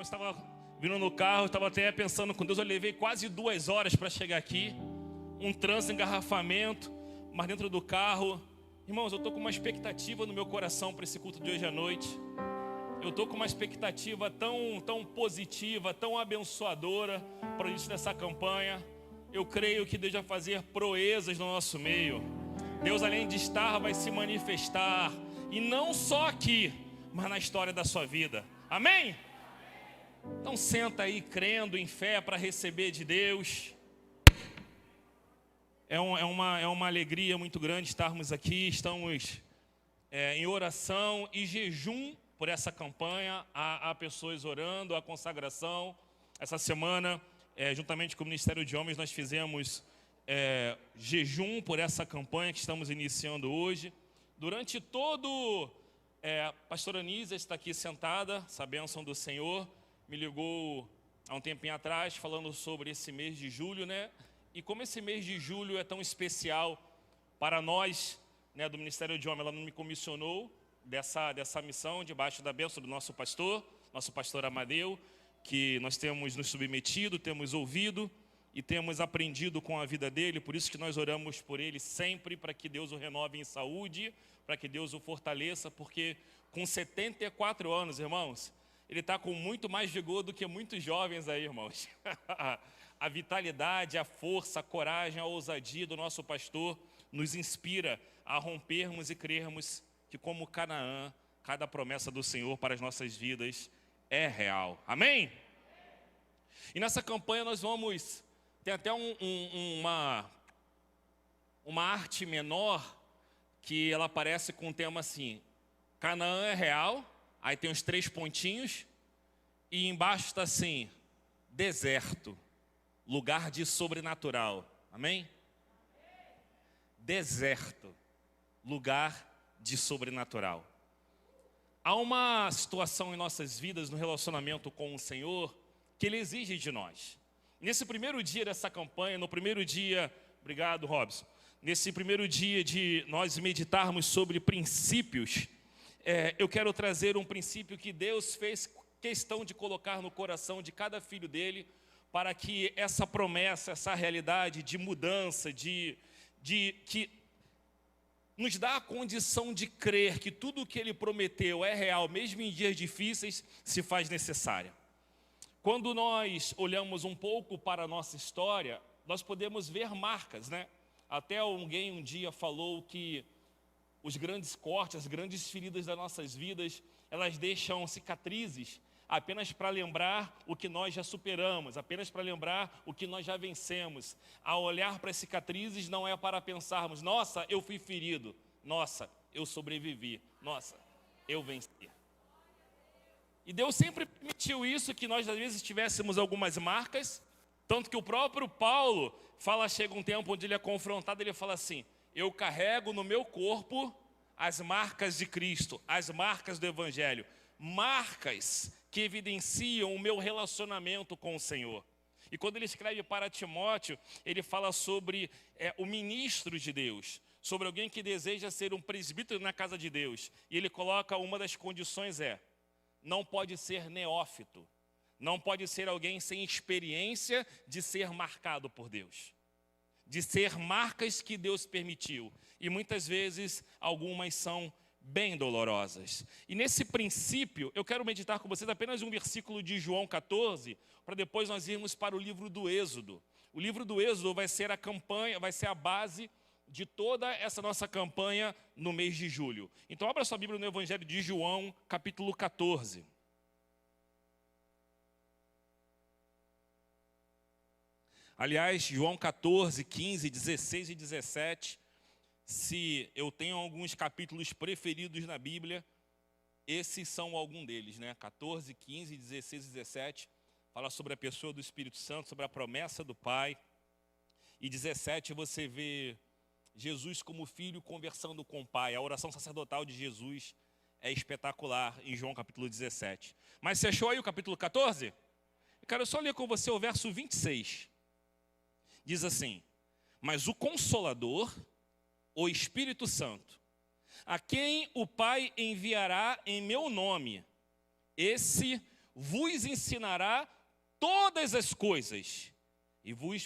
estava vindo no carro, estava até pensando com Deus, eu levei quase 2 horas para chegar aqui, um trânsito, engarrafamento, mas dentro do carro, irmãos, eu estou com uma expectativa no meu coração para esse culto de hoje à noite. Eu estou com uma expectativa tão positiva, tão abençoadora para o início dessa campanha. Eu creio que Deus vai fazer proezas no nosso meio. Deus, além de estar, vai se manifestar, e não só aqui, mas na história da sua vida. Amém? Então senta aí crendo em fé para receber de Deus. É uma alegria muito grande estarmos aqui. Estamos em oração e jejum por essa campanha. Há pessoas orando, a consagração. Essa semana, juntamente com o Ministério de Homens, nós fizemos jejum por essa campanha que estamos iniciando hoje. Durante todo... a pastora Anísia está aqui sentada, essa bênção do Senhor. Me ligou há um tempinho atrás, falando sobre esse mês de julho, né? E como esse mês de julho é tão especial para nós, né, do Ministério de Homens, ela não me comissionou dessa missão, debaixo da bênção do nosso pastor Amadeu, que nós temos nos submetido, temos ouvido e temos aprendido com a vida dele. Por isso que nós oramos por ele sempre, para que Deus o renove em saúde, para que Deus o fortaleça, porque com 74 anos, irmãos, ele está com muito mais vigor do que muitos jovens aí, irmãos. A vitalidade, a força, a coragem, a ousadia do nosso pastor nos inspira a rompermos e crermos que, como Canaã, cada promessa do Senhor para as nossas vidas é real. Amém? E nessa campanha nós vamos... Tem até uma arte menor que ela aparece com um tema assim: Canaã é real. Aí tem os 3 pontinhos, e embaixo está assim: deserto, lugar de sobrenatural. Amém? Deserto, lugar de sobrenatural. Há uma situação em nossas vidas, no relacionamento com o Senhor, que Ele exige de nós. Nesse primeiro dia dessa campanha, no primeiro dia, obrigado, Robson, nesse primeiro dia de nós meditarmos sobre princípios, eu quero trazer um princípio que Deus fez questão de colocar no coração de cada filho dele, para que essa promessa, essa realidade de mudança, que nos dá a condição de crer que tudo o que ele prometeu é real, mesmo em dias difíceis, se faz necessária. Quando nós olhamos um pouco para a nossa história, nós podemos ver marcas, né? Até alguém um dia falou que os grandes cortes, as grandes feridas das nossas vidas, elas deixam cicatrizes apenas para lembrar o que nós já superamos, apenas para lembrar o que nós já vencemos. Ao olhar para as cicatrizes, não é para pensarmos: nossa, eu fui ferido, nossa, eu sobrevivi, nossa, eu venci. E Deus sempre permitiu isso, que nós às vezes tivéssemos algumas marcas, tanto que o próprio Paulo chega um tempo onde ele é confrontado, ele fala assim: eu carrego no meu corpo as marcas de Cristo, as marcas do Evangelho, marcas que evidenciam o meu relacionamento com o Senhor. E quando ele escreve para Timóteo, ele fala sobre o ministro de Deus, sobre alguém que deseja ser um presbítero na casa de Deus. E ele coloca uma das condições não pode ser neófito, não pode ser alguém sem experiência de ser marcado por Deus, de ser marcas que Deus permitiu. E muitas vezes, algumas são bem dolorosas. E nesse princípio, eu quero meditar com vocês apenas um versículo de João 14, para depois nós irmos para o livro do Êxodo. O livro do Êxodo vai ser a campanha, vai ser a base de toda essa nossa campanha no mês de julho. Então, abra sua Bíblia no Evangelho de João, capítulo 14. Aliás, João 14, 15, 16 e 17, se eu tenho alguns capítulos preferidos na Bíblia, esses são algum deles, né? 14, 15, 16 e 17, fala sobre a pessoa do Espírito Santo, sobre a promessa do Pai. E 17 você vê Jesus como filho conversando com o Pai. A oração sacerdotal de Jesus é espetacular em João capítulo 17. Mas você achou aí o capítulo 14? Eu quero só ler com você o verso 26. Diz assim: mas o Consolador, o Espírito Santo, a quem o Pai enviará em meu nome, esse vos ensinará todas as coisas, e vós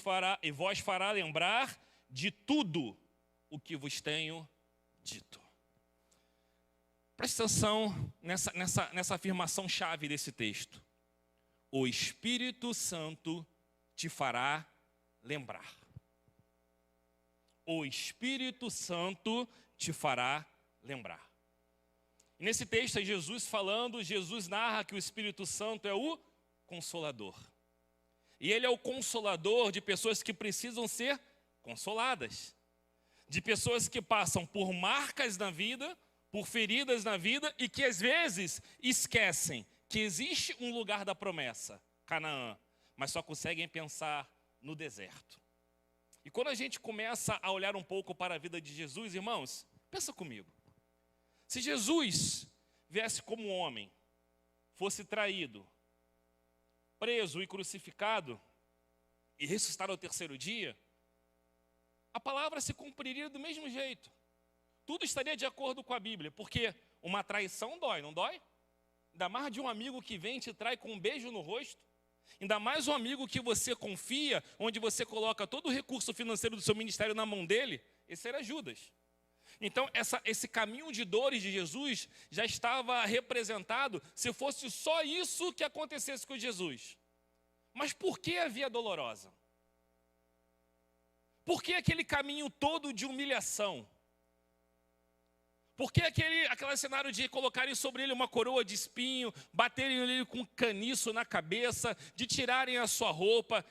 fará lembrar de tudo o que vos tenho dito. Presta atenção nessa afirmação chave desse texto. O Espírito Santo te fará lembrar. O Espírito Santo te fará lembrar. E nesse texto é Jesus falando, Jesus narra que o Espírito Santo é o Consolador. E ele é o Consolador de pessoas que precisam ser consoladas. De pessoas que passam por marcas na vida, por feridas na vida e que às vezes esquecem que existe um lugar da promessa, Canaã, mas só conseguem pensar no deserto. E quando a gente começa a olhar um pouco para a vida de Jesus, irmãos, pensa comigo. Se Jesus viesse como homem, fosse traído, preso e crucificado e ressuscitado ao terceiro dia, a palavra se cumpriria do mesmo jeito. Tudo estaria de acordo com a Bíblia, porque uma traição dói, não dói? Ainda mais de um amigo que vem e te trai com um beijo no rosto. Ainda mais um amigo que você confia, onde você coloca todo o recurso financeiro do seu ministério na mão dele. Esse era Judas. Então, esse caminho de dores de Jesus já estava representado se fosse só isso que acontecesse com Jesus. Mas por que a via dolorosa? Por que aquele caminho todo de humilhação? Por que aquele cenário de colocarem sobre ele uma coroa de espinho, baterem ele com um caniço na cabeça, de tirarem a sua roupa,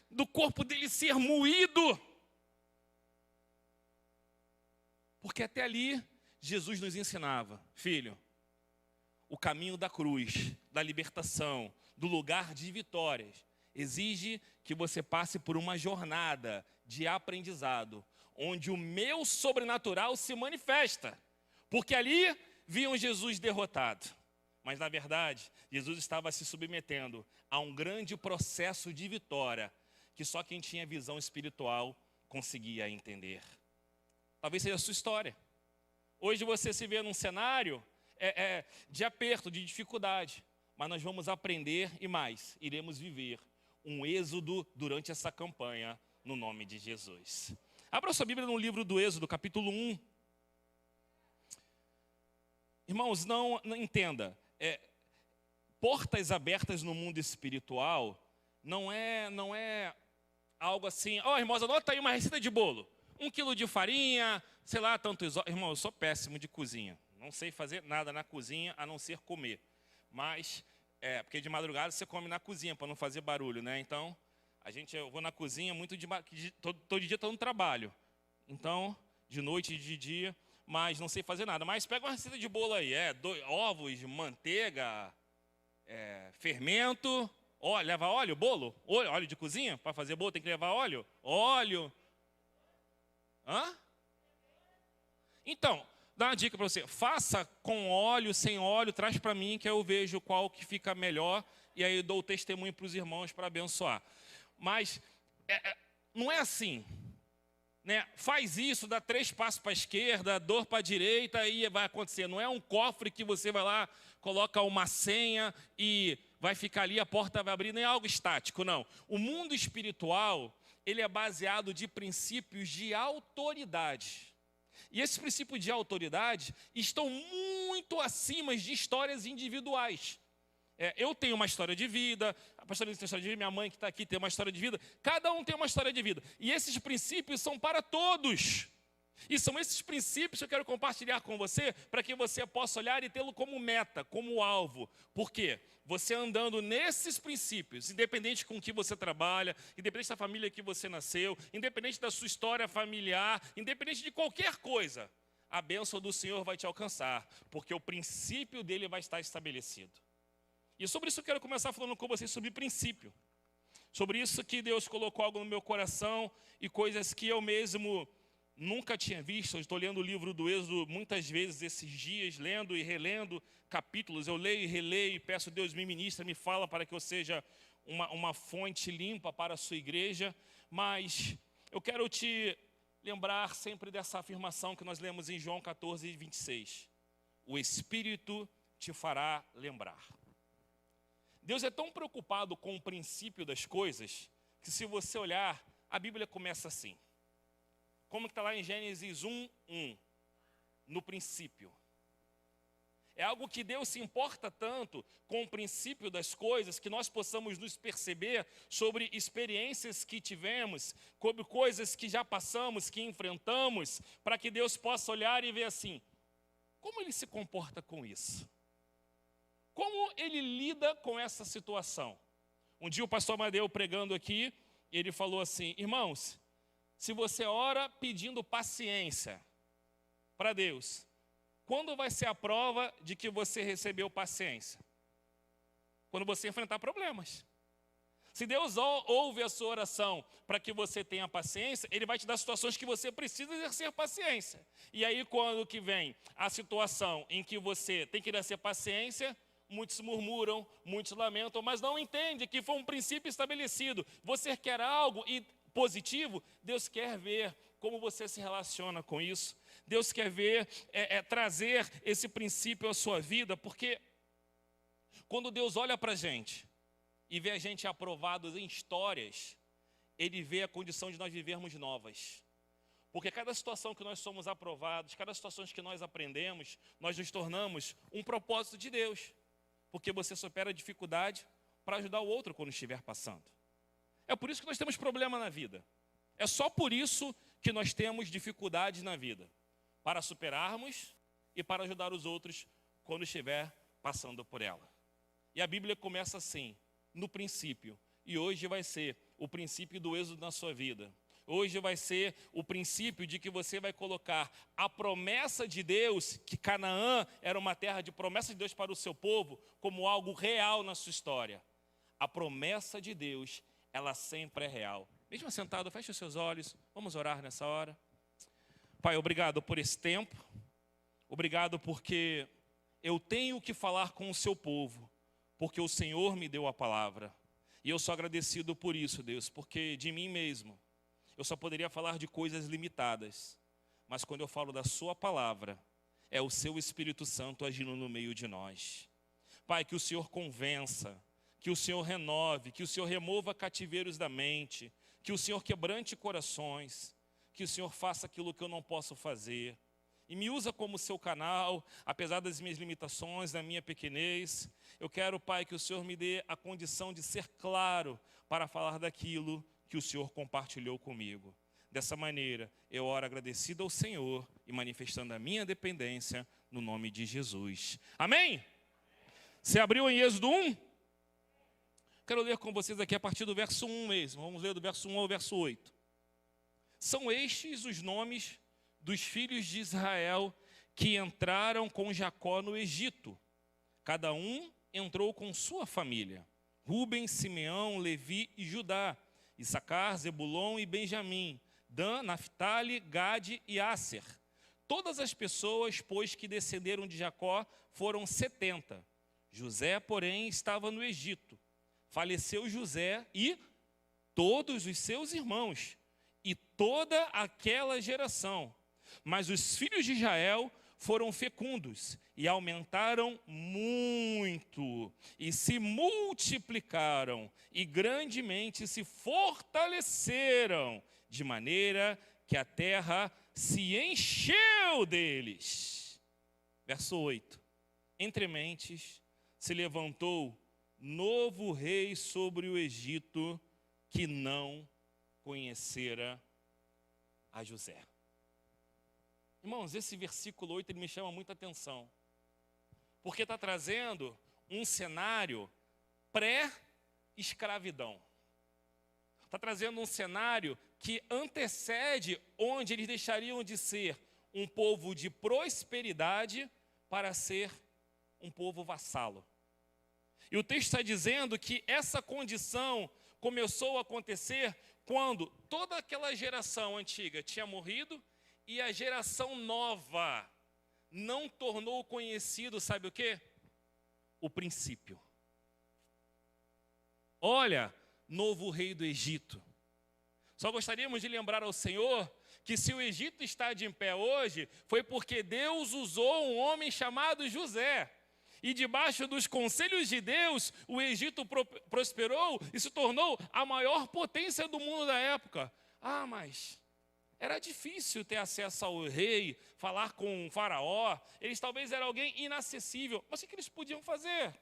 do corpo dele ser moído? Porque até ali, Jesus nos ensinava, filho, o caminho da cruz, da libertação, do lugar de vitórias, exige que você passe por uma jornada de aprendizado, onde o meu sobrenatural se manifesta. Porque ali viam Jesus derrotado. Mas, na verdade, Jesus estava se submetendo a um grande processo de vitória, que só quem tinha visão espiritual conseguia entender. Talvez seja a sua história. Hoje você se vê num cenário de aperto, de dificuldade. Mas nós vamos aprender e mais, iremos viver um êxodo durante essa campanha, no nome de Jesus. Abra sua Bíblia no livro do Êxodo, capítulo 1. Irmãos, não entenda, portas abertas no mundo espiritual não é algo assim, irmãos, anota aí uma receita de bolo. 1 quilo de farinha, sei lá, tantos... Irmão, eu sou péssimo de cozinha. Não sei fazer nada na cozinha, a não ser comer. Mas, porque de madrugada você come na cozinha, para não fazer barulho, né? Então... eu vou na cozinha todo dia estou no trabalho. Então, de noite e de dia, mas não sei fazer nada. Mas pega uma receita de bolo aí, ovos, manteiga, fermento, leva óleo, bolo, óleo de cozinha, para fazer bolo tem que levar óleo. Então, dá uma dica para você, faça com óleo, sem óleo, traz para mim que eu vejo qual que fica melhor e aí eu dou o testemunho para os irmãos para abençoar. Mas não é assim, né? Faz isso, dá 3 passos para a esquerda, dor para a direita e vai acontecer. Não é um cofre que você vai lá, coloca uma senha e vai ficar ali, a porta vai abrir, não é algo estático, não. O mundo espiritual, ele é baseado de princípios de autoridade. E esses princípios de autoridade estão muito acima de histórias individuais. Eu tenho uma história de vida, a pastora tem uma história de vida, minha mãe que está aqui tem uma história de vida, cada um tem uma história de vida. E esses princípios são para todos. E são esses princípios que eu quero compartilhar com você, para que você possa olhar e tê-lo como meta, como alvo. Por quê? Você andando nesses princípios, independente com que você trabalha, independente da família que você nasceu, independente da sua história familiar, independente de qualquer coisa, a bênção do Senhor vai te alcançar, porque o princípio dele vai estar estabelecido. E sobre isso eu quero começar falando com vocês sobre princípio. Sobre isso que Deus colocou algo no meu coração e coisas que eu mesmo nunca tinha visto. Eu estou lendo o livro do Êxodo muitas vezes esses dias, lendo e relendo capítulos. Eu leio e releio e peço a Deus me ministra, me fala para que eu seja uma fonte limpa para a sua igreja. Mas eu quero te lembrar sempre dessa afirmação que nós lemos em João 14, 26. O Espírito te fará lembrar. Deus é tão preocupado com o princípio das coisas, que se você olhar, a Bíblia começa assim. Como que está lá em Gênesis 1:1, no princípio. É algo que Deus se importa tanto com o princípio das coisas, que nós possamos nos perceber sobre experiências que tivemos, sobre coisas que já passamos, que enfrentamos, para que Deus possa olhar e ver assim, como Ele se comporta com isso? Como Ele lida com essa situação? Um dia o pastor Amadeu pregando aqui, ele falou assim, irmãos, se você ora pedindo paciência para Deus, quando vai ser a prova de que você recebeu paciência? Quando você enfrentar problemas. Se Deus ouve a sua oração para que você tenha paciência, Ele vai te dar situações que você precisa exercer paciência. E aí, quando que vem a situação em que você tem que exercer paciência, muitos murmuram, muitos lamentam, mas não entendem que foi um princípio estabelecido. Você quer algo positivo, Deus quer ver como você se relaciona com isso. Deus quer ver, trazer esse princípio à sua vida, porque quando Deus olha para a gente e vê a gente aprovados em histórias, Ele vê a condição de nós vivermos novas. Porque cada situação que nós somos aprovados, cada situação que nós aprendemos, nós nos tornamos um propósito de Deus. Porque você supera a dificuldade para ajudar o outro quando estiver passando. É por isso que nós temos problema na vida. É só por isso que nós temos dificuldades na vida. Para superarmos e para ajudar os outros quando estiver passando por ela. E a Bíblia começa assim, no princípio. E hoje vai ser o princípio do êxodo na sua vida. Hoje vai ser o princípio de que você vai colocar a promessa de Deus, que Canaã era uma terra de promessa de Deus para o seu povo, como algo real na sua história. A promessa de Deus, ela sempre é real. Mesmo sentado, feche os seus olhos, vamos orar nessa hora. Pai, obrigado por esse tempo, obrigado porque eu tenho que falar com o seu povo, porque o Senhor me deu a palavra. E eu sou agradecido por isso, Deus, porque de mim mesmo, eu só poderia falar de coisas limitadas, mas quando eu falo da sua palavra, é o seu Espírito Santo agindo no meio de nós. Pai, que o Senhor convença, que o Senhor renove, que o Senhor remova cativeiros da mente, que o Senhor quebrante corações, que o Senhor faça aquilo que eu não posso fazer. E me usa como seu canal, apesar das minhas limitações, da minha pequenez. Eu quero, Pai, que o Senhor me dê a condição de ser claro para falar daquilo que o Senhor compartilhou comigo. Dessa maneira, eu oro agradecido ao Senhor e manifestando a minha dependência no nome de Jesus. Amém? Você abriu em Êxodo 1? Quero ler com vocês aqui a partir do verso 1 mesmo. Vamos ler do verso 1 ao verso 8. São estes os nomes dos filhos de Israel que entraram com Jacó no Egito. Cada um entrou com sua família. Rúben, Simeão, Levi e Judá. Issacar, Zebulon e Benjamim, Dan, Naftali, Gade e Asser. Todas as pessoas, pois, que descenderam de Jacó foram 70. José, porém, estava no Egito. Faleceu José e todos os seus irmãos e toda aquela geração. Mas os filhos de Israel foram fecundos e aumentaram muito, e se multiplicaram, e grandemente se fortaleceram, de maneira que a terra se encheu deles. Verso 8. Entre mentes se levantou novo rei sobre o Egito, que não conhecera a José. Irmãos, esse versículo 8 ele me chama muita atenção, porque está trazendo um cenário pré-escravidão. Está trazendo um cenário que antecede onde eles deixariam de ser um povo de prosperidade para ser um povo vassalo. E o texto está dizendo que essa condição começou a acontecer quando toda aquela geração antiga tinha morrido e a geração nova não tornou conhecido, sabe o quê? O princípio. Olha, novo rei do Egito. Só gostaríamos de lembrar ao Senhor que se o Egito está de em pé hoje, foi porque Deus usou um homem chamado José. E debaixo dos conselhos de Deus, o Egito prosperou e se tornou a maior potência do mundo da época. Ah, mas era difícil ter acesso ao rei, falar com o faraó. Eles talvez eram alguém inacessível. Mas o que eles podiam fazer?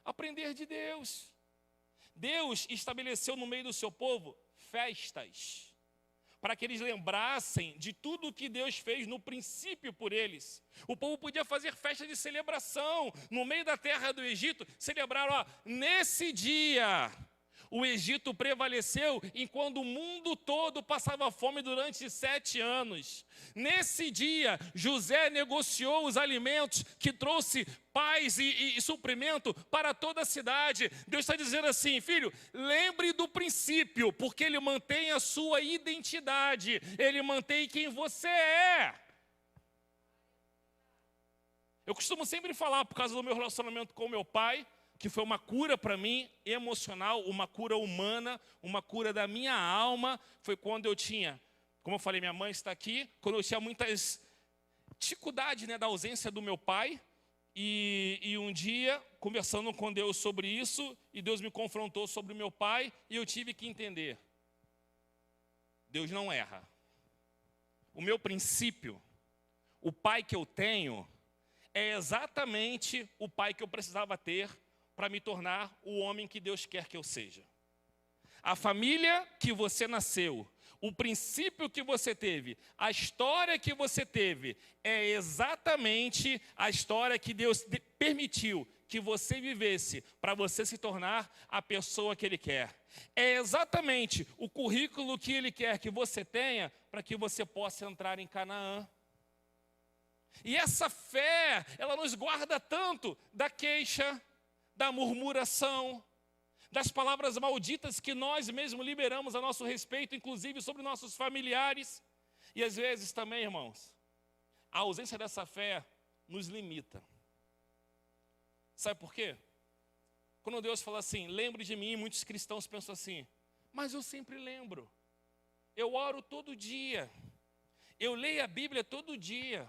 Aprender de Deus. Deus estabeleceu no meio do seu povo festas, para que eles lembrassem de tudo o que Deus fez no princípio por eles. O povo podia fazer festa de celebração no meio da terra do Egito, celebrar, nesse dia, o Egito prevaleceu enquanto o mundo todo passava fome durante 7 anos. Nesse dia, José negociou os alimentos que trouxe paz e suprimento para toda a cidade. Deus está dizendo assim: filho, lembre do princípio, porque ele mantém a sua identidade, ele mantém quem você é. Eu costumo sempre falar, por causa do meu relacionamento com meu pai, que foi uma cura para mim, emocional, uma cura humana, uma cura da minha alma. Foi quando eu tinha, como eu falei, minha mãe está aqui, quando eu tinha muitas dificuldades, da ausência do meu pai. E um dia, conversando com Deus sobre isso, e Deus me confrontou sobre o meu pai, e eu tive que entender: Deus não erra. O meu princípio, o pai que eu tenho, é exatamente o pai que eu precisava ter para me tornar o homem que Deus quer que eu seja. A família que você nasceu, o princípio que você teve, a história que você teve, é exatamente a história que Deus permitiu que você vivesse para você se tornar a pessoa que Ele quer. É exatamente o currículo que Ele quer que você tenha para que você possa entrar em Canaã. E essa fé, ela nos guarda tanto da queixa, da murmuração, das palavras malditas que nós mesmos liberamos a nosso respeito, inclusive sobre nossos familiares. E às vezes também, irmãos, a ausência dessa fé nos limita. Sabe por quê? Quando Deus fala assim, lembre de mim, muitos cristãos pensam assim: mas eu sempre lembro, eu oro todo dia, eu leio a Bíblia todo dia,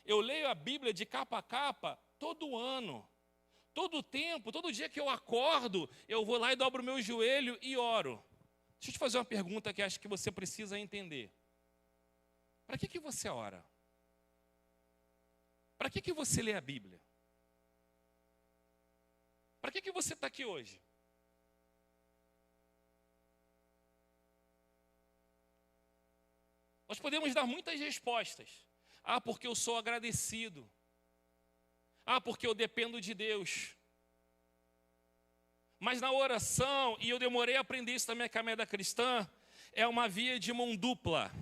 eu leio a Bíblia de capa a capa todo ano. Todo tempo, todo dia que eu acordo, eu vou lá e dobro o meu joelho e oro. Deixa eu te fazer uma pergunta que acho que você precisa entender. Para que você ora? Para que você lê a Bíblia? Para que você está aqui hoje? Nós podemos dar muitas respostas. Ah, porque eu sou agradecido. Ah, porque eu dependo de Deus. Mas na oração, e eu demorei a aprender isso na minha caminhada cristã, é uma via de mão dupla.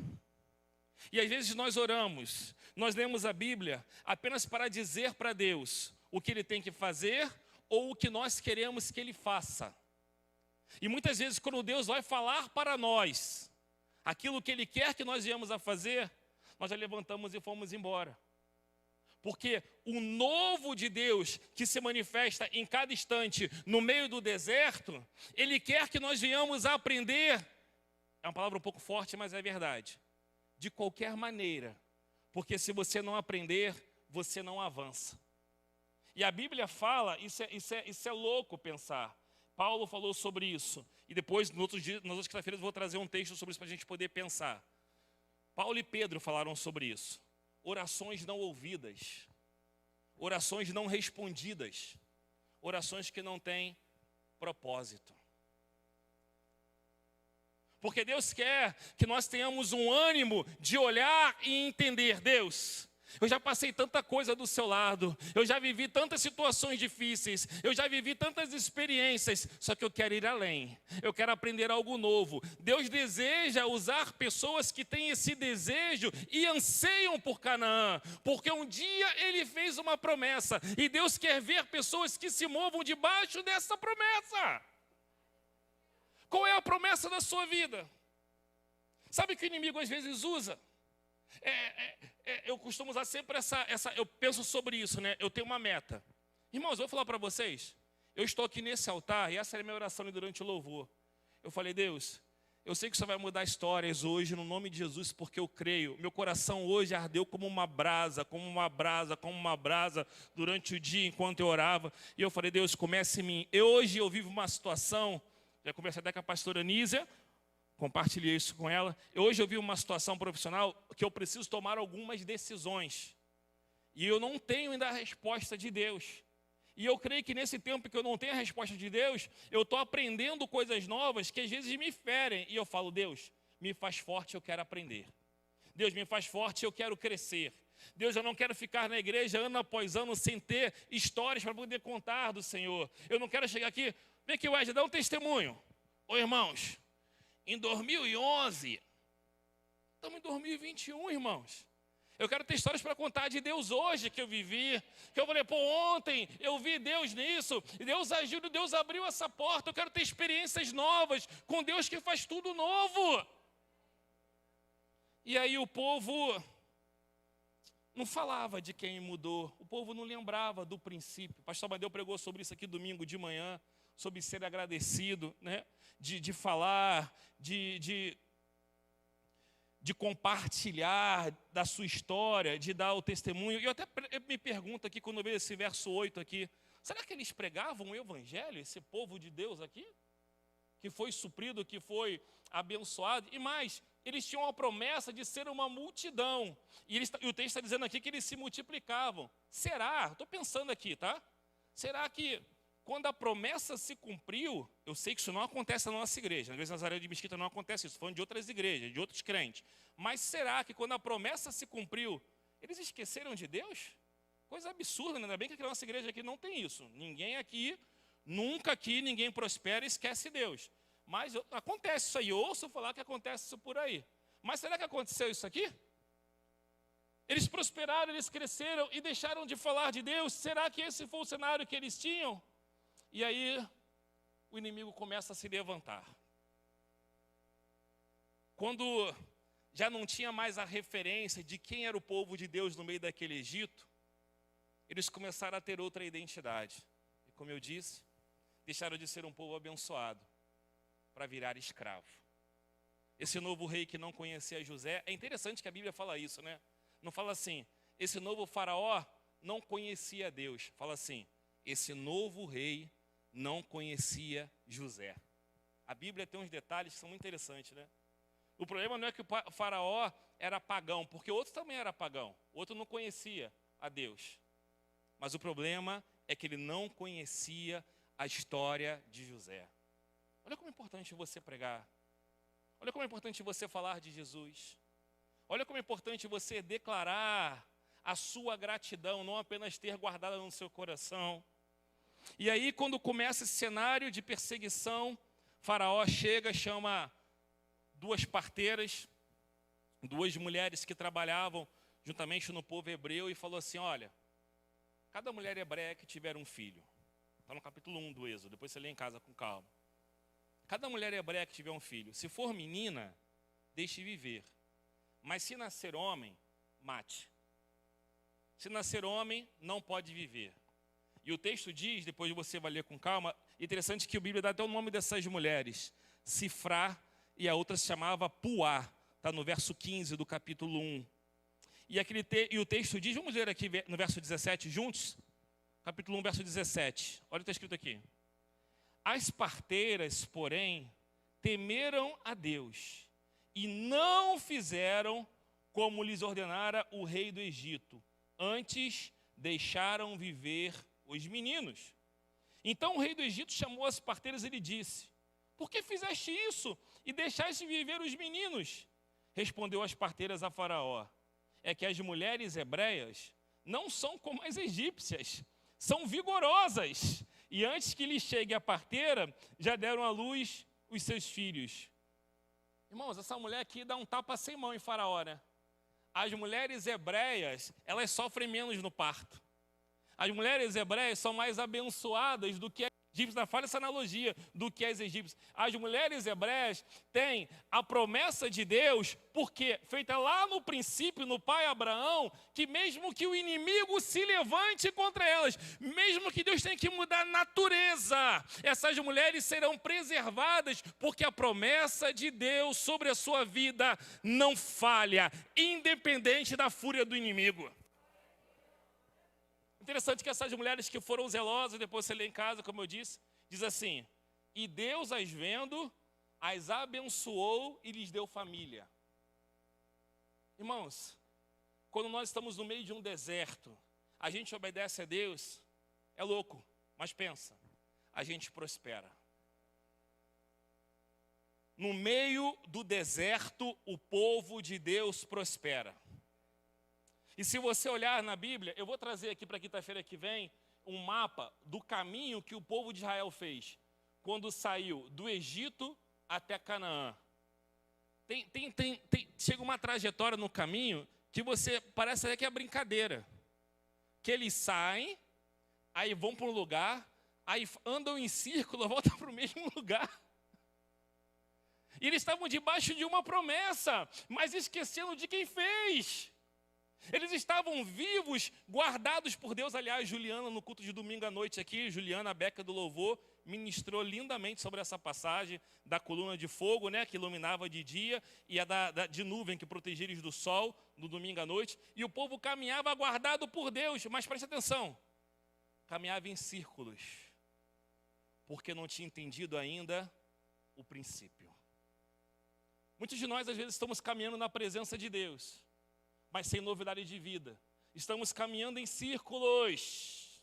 E às vezes nós oramos, nós lemos a Bíblia apenas para dizer para Deus o que Ele tem que fazer ou o que nós queremos que Ele faça. E muitas vezes quando Deus vai falar para nós aquilo que Ele quer que nós viemos a fazer, nós já levantamos e fomos embora. Porque o novo de Deus que se manifesta em cada instante no meio do deserto, Ele quer que nós venhamos a aprender, é uma palavra um pouco forte, mas é verdade, de qualquer maneira, porque se você não aprender, você não avança. E a Bíblia fala, isso é louco pensar, Paulo falou sobre isso, e depois, nas outras quinta-feiras, eu vou trazer um texto sobre isso para a gente poder pensar. Paulo e Pedro falaram sobre isso. Orações não ouvidas, orações não respondidas, orações que não têm propósito. Porque Deus quer que nós tenhamos um ânimo de olhar e entender: Deus, eu já passei tanta coisa do seu lado, eu já vivi tantas situações difíceis, eu já vivi tantas experiências, só que eu quero ir além, eu quero aprender algo novo. Deus deseja usar pessoas que têm esse desejo e anseiam por Canaã, porque um dia Ele fez uma promessa, e Deus quer ver pessoas que se movam debaixo dessa promessa. Qual é a promessa da sua vida? Sabe que o inimigo às vezes usa? Eu costumo usar sempre eu penso sobre isso, eu tenho uma meta. Irmãos, eu vou falar para vocês, eu estou aqui nesse altar, e essa é a minha oração durante o louvor. Eu falei: Deus, Eu sei que isso vai mudar histórias hoje, no nome de Jesus, porque eu creio. Meu coração hoje ardeu como uma brasa, como uma brasa, como uma brasa, durante o dia, enquanto eu orava. E eu falei, Deus, comece em mim. Hoje eu vivo uma situação, já conversei até com a pastora Nízia, compartilhei isso com ela. Hoje eu vivo uma situação profissional que eu preciso tomar algumas decisões. E eu não tenho ainda a resposta de Deus. E eu creio que nesse tempo que eu não tenho a resposta de Deus, eu estou aprendendo coisas novas que às vezes me ferem. E eu falo, Deus, me faz forte, eu quero aprender. Deus, me faz forte, eu quero crescer. Deus, eu não quero ficar na igreja ano após ano sem ter histórias para poder contar do Senhor. Eu não quero chegar aqui, vem aqui, Wesley, dá um testemunho. Ô irmãos, em 2011, estamos em 2021, irmãos. Eu quero ter histórias para contar de Deus hoje que eu vivi. Que eu falei, pô, ontem eu vi Deus nisso. E Deus agiu, Deus abriu essa porta. Eu quero ter experiências novas com Deus que faz tudo novo. E aí o povo não falava de quem mudou. O povo não lembrava do princípio. O pastor Amadeu pregou sobre isso aqui domingo de manhã. Sobre ser agradecido, né? De falar, de compartilhar da sua história, de dar o testemunho. E eu até me pergunto aqui, quando eu vejo esse verso 8 aqui, será que eles pregavam o evangelho, esse povo de Deus aqui? Que foi suprido, que foi abençoado. E mais, eles tinham a promessa de ser uma multidão. E o texto está dizendo aqui que eles se multiplicavam. Será? Estou pensando aqui, tá? Será que quando a promessa se cumpriu, eu sei que isso não acontece na nossa igreja, na igreja Nazaré de Mesquita não acontece isso, falando de outras igrejas, de outros crentes. Mas será que quando a promessa se cumpriu, eles esqueceram de Deus? Coisa absurda, né? Ainda bem que a nossa igreja aqui não tem isso. Ninguém aqui, nunca aqui, ninguém prospera e esquece Deus. Mas acontece isso aí, eu ouço falar que acontece isso por aí. Mas será que aconteceu isso aqui? Eles prosperaram, eles cresceram e deixaram de falar de Deus? Será que esse foi o cenário que eles tinham? E aí, o inimigo começa a se levantar. Quando já não tinha mais a referência de quem era o povo de Deus no meio daquele Egito, eles começaram a ter outra identidade. E como eu disse, deixaram de ser um povo abençoado para virar escravo. Esse novo rei que não conhecia José, é interessante que a Bíblia fala isso, né? Não fala assim, esse novo faraó não conhecia Deus. Fala assim, esse novo rei não conhecia José. A Bíblia tem uns detalhes que são muito interessantes, né? O problema não é que o faraó era pagão, porque o outro também era pagão. O outro não conhecia a Deus. Mas o problema é que ele não conhecia a história de José. Olha como é importante você pregar. Olha como é importante você falar de Jesus. Olha como é importante você declarar a sua gratidão, não apenas ter guardada no seu coração. E aí, quando começa esse cenário de perseguição, Faraó chega, chama duas parteiras, duas mulheres que trabalhavam juntamente no povo hebreu e falou assim, olha, cada mulher hebreia que tiver um filho, está no capítulo 1 do Êxodo, depois você lê em casa com calma. Cada mulher hebreia que tiver um filho, se for menina, deixe viver. Mas se nascer homem, mate. Se nascer homem, não pode viver. E o texto diz, depois você vai ler com calma, interessante que a Bíblia dá até o nome dessas mulheres, Sifrá, e a outra se chamava Puá, está no verso 15 do capítulo 1. E o texto diz, vamos ler aqui no verso 17 juntos? Capítulo 1, verso 17. Olha o que está escrito aqui. As parteiras, porém, temeram a Deus e não fizeram como lhes ordenara o rei do Egito. Antes, deixaram viver os meninos. Então o rei do Egito chamou as parteiras e lhe disse, por que fizeste isso e deixaste viver os meninos? Respondeu as parteiras a Faraó, é que as mulheres hebreias não são como as egípcias, são vigorosas, e antes que lhe chegue a parteira, já deram à luz os seus filhos. Irmãos, essa mulher aqui dá um tapa sem mão em Faraó, né? As mulheres hebreias, elas sofrem menos no parto. As mulheres hebreias são mais abençoadas do que Egípcios, fala essa analogia do que é as egípcias. As mulheres hebreias têm a promessa de Deus, porque feita lá no princípio, no pai Abraão, que mesmo que o inimigo se levante contra elas, mesmo que Deus tenha que mudar a natureza, essas mulheres serão preservadas, porque a promessa de Deus sobre a sua vida não falha, independente da fúria do inimigo. Interessante que essas mulheres que foram zelosas, depois você lê em casa, como eu disse, diz assim: e Deus as vendo, as abençoou e lhes deu família. Irmãos, quando nós estamos no meio de um deserto, a gente obedece a Deus, é louco, mas pensa, a gente prospera. No meio do deserto, o povo de Deus prospera. E se você olhar na Bíblia, eu vou trazer aqui para quinta-feira que vem um mapa do caminho que o povo de Israel fez quando saiu do Egito até Canaã. Chega uma trajetória no caminho que você parece até que é brincadeira. Que eles saem, aí vão para um lugar, aí andam em círculo, voltam para o mesmo lugar. E eles estavam debaixo de uma promessa, mas esquecendo de quem fez. Eles estavam vivos, guardados por Deus. Aliás, Juliana, no culto de domingo à noite aqui, Juliana, a Beca do Louvor, ministrou lindamente sobre essa passagem da coluna de fogo, né, que iluminava de dia, e a de nuvem que protegia eles do sol, no domingo à noite. E o povo caminhava guardado por Deus, mas preste atenção, caminhava em círculos, porque não tinha entendido ainda o princípio. Muitos de nós, às vezes, estamos caminhando na presença de Deus, mas sem novidade de vida. Estamos caminhando em círculos.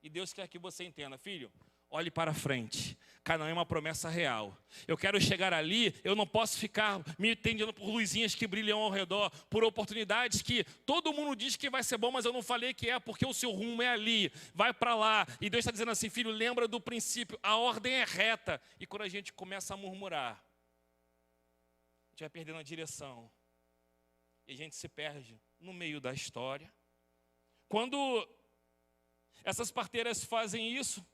E Deus quer que você entenda, filho, olhe para frente. Canaã é uma promessa real. Eu quero chegar ali, eu não posso ficar me entendendo por luzinhas que brilham ao redor, por oportunidades que todo mundo diz que vai ser bom, mas eu não falei que é, porque o seu rumo é ali, vai para lá. E Deus está dizendo assim, filho, lembra do princípio, a ordem é reta. E quando a gente começa a murmurar, a gente vai perdendo a direção. E a gente se perde no meio da história. Quando essas parteiras fazem isso,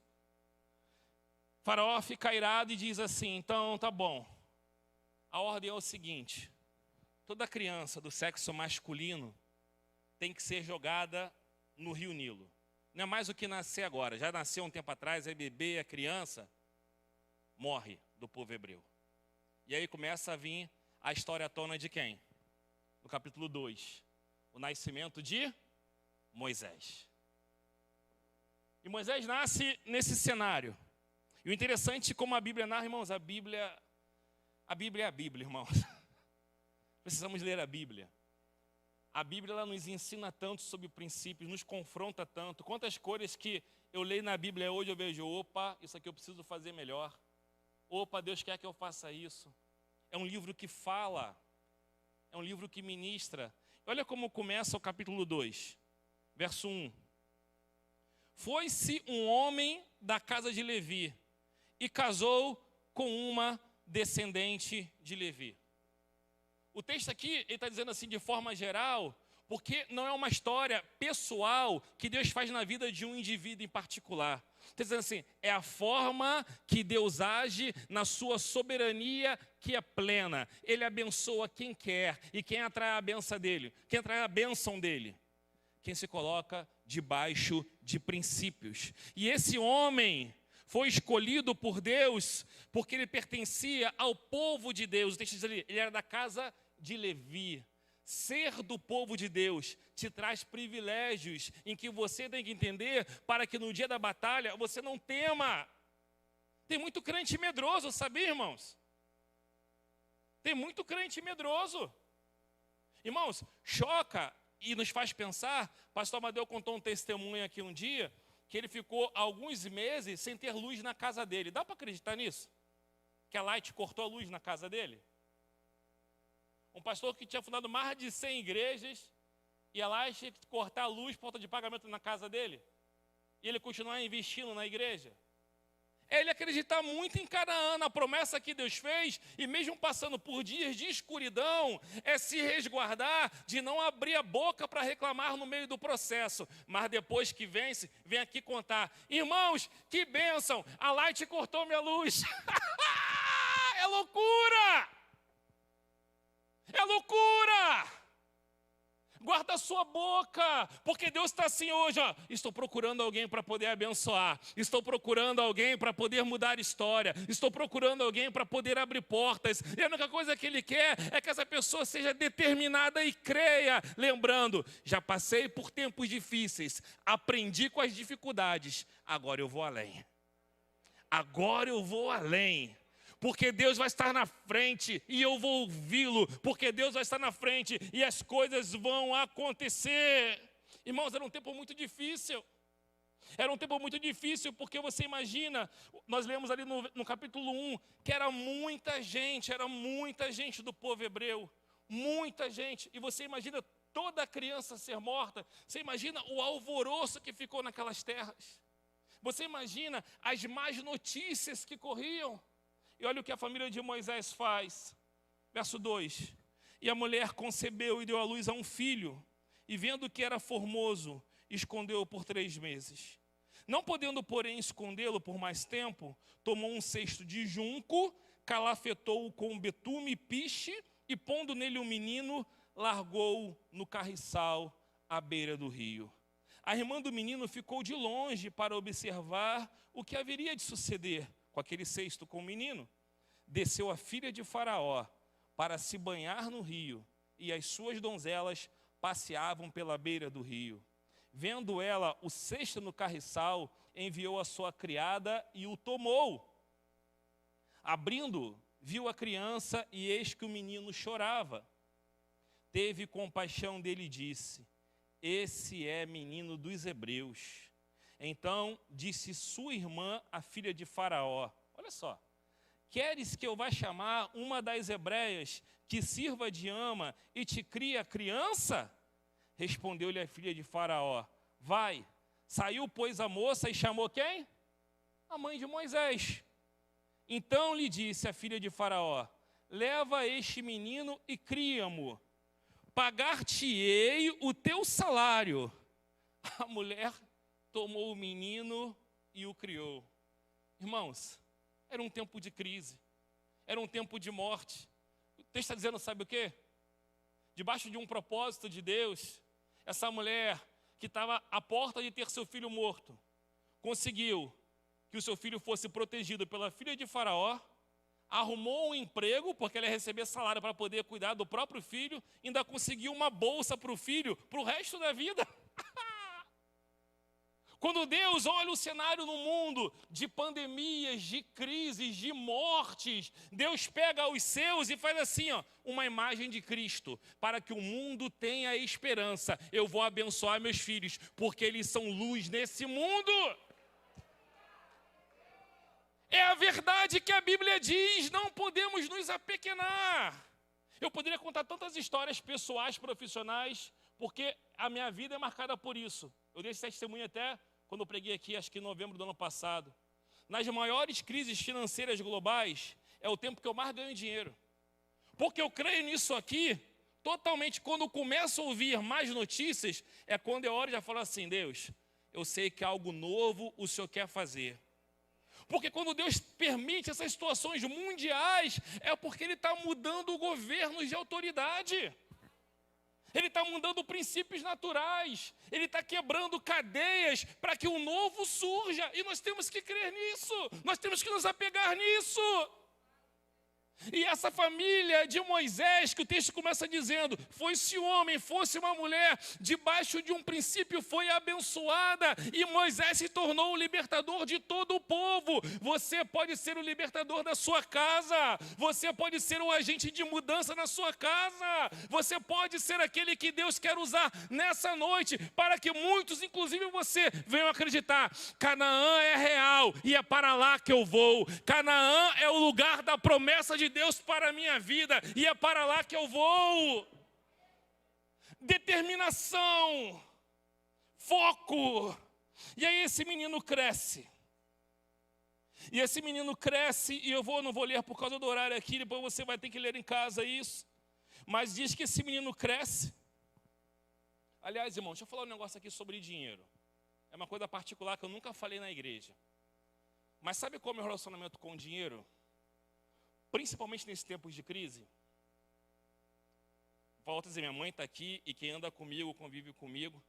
Faraó fica irado e diz assim, então tá bom, a ordem é o seguinte, toda criança do sexo masculino tem que ser jogada no rio Nilo. Não é mais o que nascer agora, já nasceu um tempo atrás, é bebê, é criança, morre do povo hebreu. E aí começa a vir a história à tona de quem? No capítulo 2, o nascimento de Moisés. E Moisés nasce nesse cenário. E o interessante é como a Bíblia narra, irmãos, a Bíblia é a Bíblia, irmãos. Precisamos ler a Bíblia. A Bíblia ela nos ensina tanto sobre princípios, nos confronta tanto. Quantas coisas que eu leio na Bíblia hoje eu vejo, opa, isso aqui eu preciso fazer melhor. Opa, Deus quer que eu faça isso. É um livro que fala. É um livro que ministra. Olha como começa o capítulo 2, verso 1. Foi-se um homem da casa de Levi e casou com uma descendente de Levi. O texto aqui, ele está dizendo assim de forma geral, porque não é uma história pessoal que Deus faz na vida de um indivíduo em particular. Está dizendo assim, é a forma que Deus age na sua soberania que é plena. Ele abençoa quem quer e quem atrai a benção dele. Quem atrai a bênção dele? Quem se coloca debaixo de princípios. E esse homem foi escolhido por Deus porque ele pertencia ao povo de Deus. O texto diz ali, ele era da casa de Levi. Ser do povo de Deus te traz privilégios em que você tem que entender para que no dia da batalha você não tema. Tem muito crente medroso, sabia, irmãos? Tem muito crente medroso. Irmãos, choca e nos faz pensar. Pastor Amadeu contou um testemunho aqui um dia que ele ficou alguns meses sem ter luz na casa dele. Dá para acreditar nisso? Que a Light cortou a luz na casa dele? Um pastor que tinha fundado mais de 100 igrejas, e a Light tinha que cortar a luz por falta de pagamento na casa dele. E ele continuar investindo na igreja. é ele acreditar muito em Canaã, na promessa que Deus fez, e mesmo passando por dias de escuridão, é se resguardar de não abrir a boca para reclamar no meio do processo. Mas depois que vence, vem aqui contar: irmãos, que bênção, a Light cortou minha luz. É loucura! É loucura! Guarda a sua boca, porque Deus está assim hoje, ó. Estou procurando alguém para poder abençoar. Estou procurando alguém para poder mudar história. Estou procurando alguém para poder abrir portas. E a única coisa que Ele quer é que essa pessoa seja determinada e creia. Lembrando, já passei por tempos difíceis, aprendi com as dificuldades, agora eu vou além. Agora eu vou além. Porque Deus vai estar na frente e eu vou ouvi-lo, porque Deus vai estar na frente e as coisas vão acontecer. Irmãos, era um tempo muito difícil. Era um tempo muito difícil porque você imagina, nós lemos ali no capítulo 1, que era muita gente do povo hebreu, muita gente. E você imagina toda criança ser morta, você imagina o alvoroço que ficou naquelas terras. Você imagina as más notícias que corriam. E olha o que a família de Moisés faz. Verso 2. E a mulher concebeu e deu à luz a um filho, e vendo que era formoso, escondeu-o por 3 meses. Não podendo, porém, escondê-lo por mais tempo, tomou um cesto de junco, calafetou-o com betume e piche, e pondo nele um menino, largou-o no carriçal à beira do rio. A irmã do menino ficou de longe para observar o que haveria de suceder com aquele cesto com o menino. Desceu a filha de Faraó para se banhar no rio, e as suas donzelas passeavam pela beira do rio. Vendo ela o cesto no carriçal, enviou a sua criada e o tomou. Abrindo, viu a criança e eis que o menino chorava. Teve compaixão dele e disse: esse é menino dos hebreus. Então disse sua irmã, a filha de Faraó: olha só, queres que eu vá chamar uma das hebreias que sirva de ama e te crie a criança? Respondeu-lhe a filha de Faraó: vai. Saiu, pois, a moça e chamou quem? A mãe de Moisés. Então lhe disse a filha de Faraó: leva este menino e cria-mo. Pagar-te-ei o teu salário. A mulher tomou o menino e o criou. Irmãos, era um tempo de crise, era um tempo de morte. O texto está dizendo, sabe o quê? Debaixo de um propósito de Deus, essa mulher que estava à porta de ter seu filho morto, conseguiu que o seu filho fosse protegido pela filha de Faraó, arrumou um emprego, porque ela ia receber salário para poder cuidar do próprio filho, ainda conseguiu uma bolsa para o filho, para o resto da vida. Quando Deus olha o cenário no mundo de pandemias, de crises, de mortes, Deus pega os seus e faz assim, ó, uma imagem de Cristo, para que o mundo tenha esperança. Eu vou abençoar meus filhos, porque eles são luz nesse mundo. É a verdade que a Bíblia diz, não podemos nos apequenar. Eu poderia contar tantas histórias pessoais, profissionais, porque a minha vida é marcada por isso. Eu dei esse testemunho até quando eu preguei aqui, acho que em novembro do ano passado. Nas maiores crises financeiras globais, é o tempo que eu mais ganho dinheiro. Porque eu creio nisso aqui, totalmente, quando eu começo a ouvir mais notícias, é quando eu oro e já falo assim: Deus, eu sei que algo novo o Senhor quer fazer. Porque quando Deus permite essas situações mundiais, é porque Ele está mudando governos de autoridade. Ele está mudando princípios naturais. Ele está quebrando cadeias para que o novo surja. E nós temos que crer nisso. Nós temos que nos apegar nisso. E essa família de Moisés, que o texto começa dizendo, fosse homem, fosse uma mulher, debaixo de um princípio foi abençoada, e Moisés se tornou o libertador de todo o povo. Você pode ser o libertador da sua casa, você pode ser um agente de mudança na sua casa, você pode ser aquele que Deus quer usar nessa noite, para que muitos, inclusive você, venham acreditar: Canaã é real, e é para lá que eu vou. Canaã é o lugar da promessa de Deus para a minha vida, e é para lá que eu vou. Determinação, foco. E aí esse menino cresce. E esse menino cresce, e não vou ler por causa do horário aqui, depois você vai ter que ler em casa isso. Mas diz que esse menino cresce. Aliás, irmão, deixa eu falar um negócio aqui sobre dinheiro. É uma coisa particular que eu nunca falei na igreja. Mas sabe qual é o meu relacionamento com o dinheiro? Principalmente nesses tempos de crise. Volto a dizer, minha mãe está aqui e quem anda comigo, convive comigo.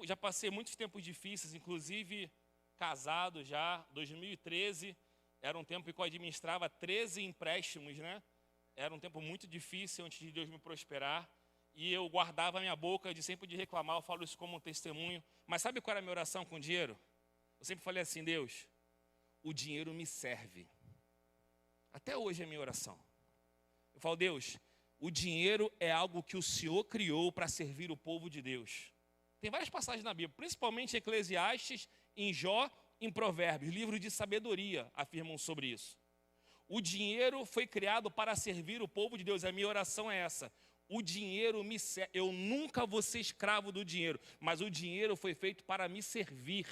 Já passei muitos tempos difíceis, inclusive casado já. 2013 era um tempo em que eu administrava 13 empréstimos, né? Era um tempo muito difícil antes de Deus me prosperar. E eu guardava a minha boca sempre de reclamar, eu falo isso como um testemunho. Mas sabe qual era a minha oração com o dinheiro? Eu sempre falei assim, Deus, o dinheiro me serve. Até hoje é a minha oração. Eu falo, Deus, o dinheiro é algo que o Senhor criou para servir o povo de Deus. Tem várias passagens na Bíblia, principalmente em Eclesiastes, em Jó, em Provérbios, livros de sabedoria afirmam sobre isso. O dinheiro foi criado para servir o povo de Deus. A minha oração é essa. O dinheiro me serve. Eu nunca vou ser escravo do dinheiro, mas o dinheiro foi feito para me servir.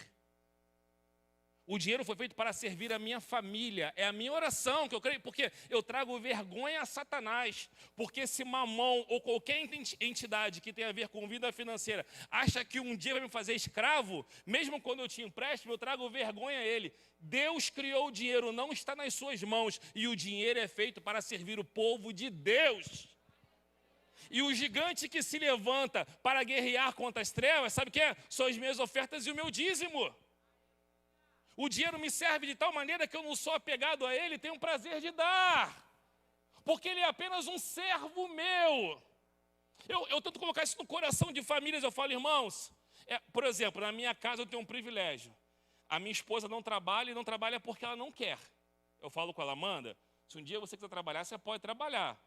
O dinheiro foi feito para servir a minha família. É a minha oração que eu creio, porque eu trago vergonha a Satanás. Porque se Mamon ou qualquer entidade que tenha a ver com vida financeira acha que um dia vai me fazer escravo, mesmo quando eu te empresto, eu trago vergonha a ele. Deus criou o dinheiro, não está nas suas mãos. E o dinheiro é feito para servir o povo de Deus. E o gigante que se levanta para guerrear contra as trevas, sabe o que é? São as minhas ofertas e o meu dízimo. O dinheiro me serve de tal maneira que eu não sou apegado a ele, tenho prazer de dar. Porque ele é apenas um servo meu. Eu tento colocar isso no coração de famílias, eu falo, irmãos, por exemplo, na minha casa eu tenho um privilégio. A minha esposa não trabalha e não trabalha porque ela não quer. Eu falo com ela, Amanda, se um dia você quiser trabalhar, você pode trabalhar.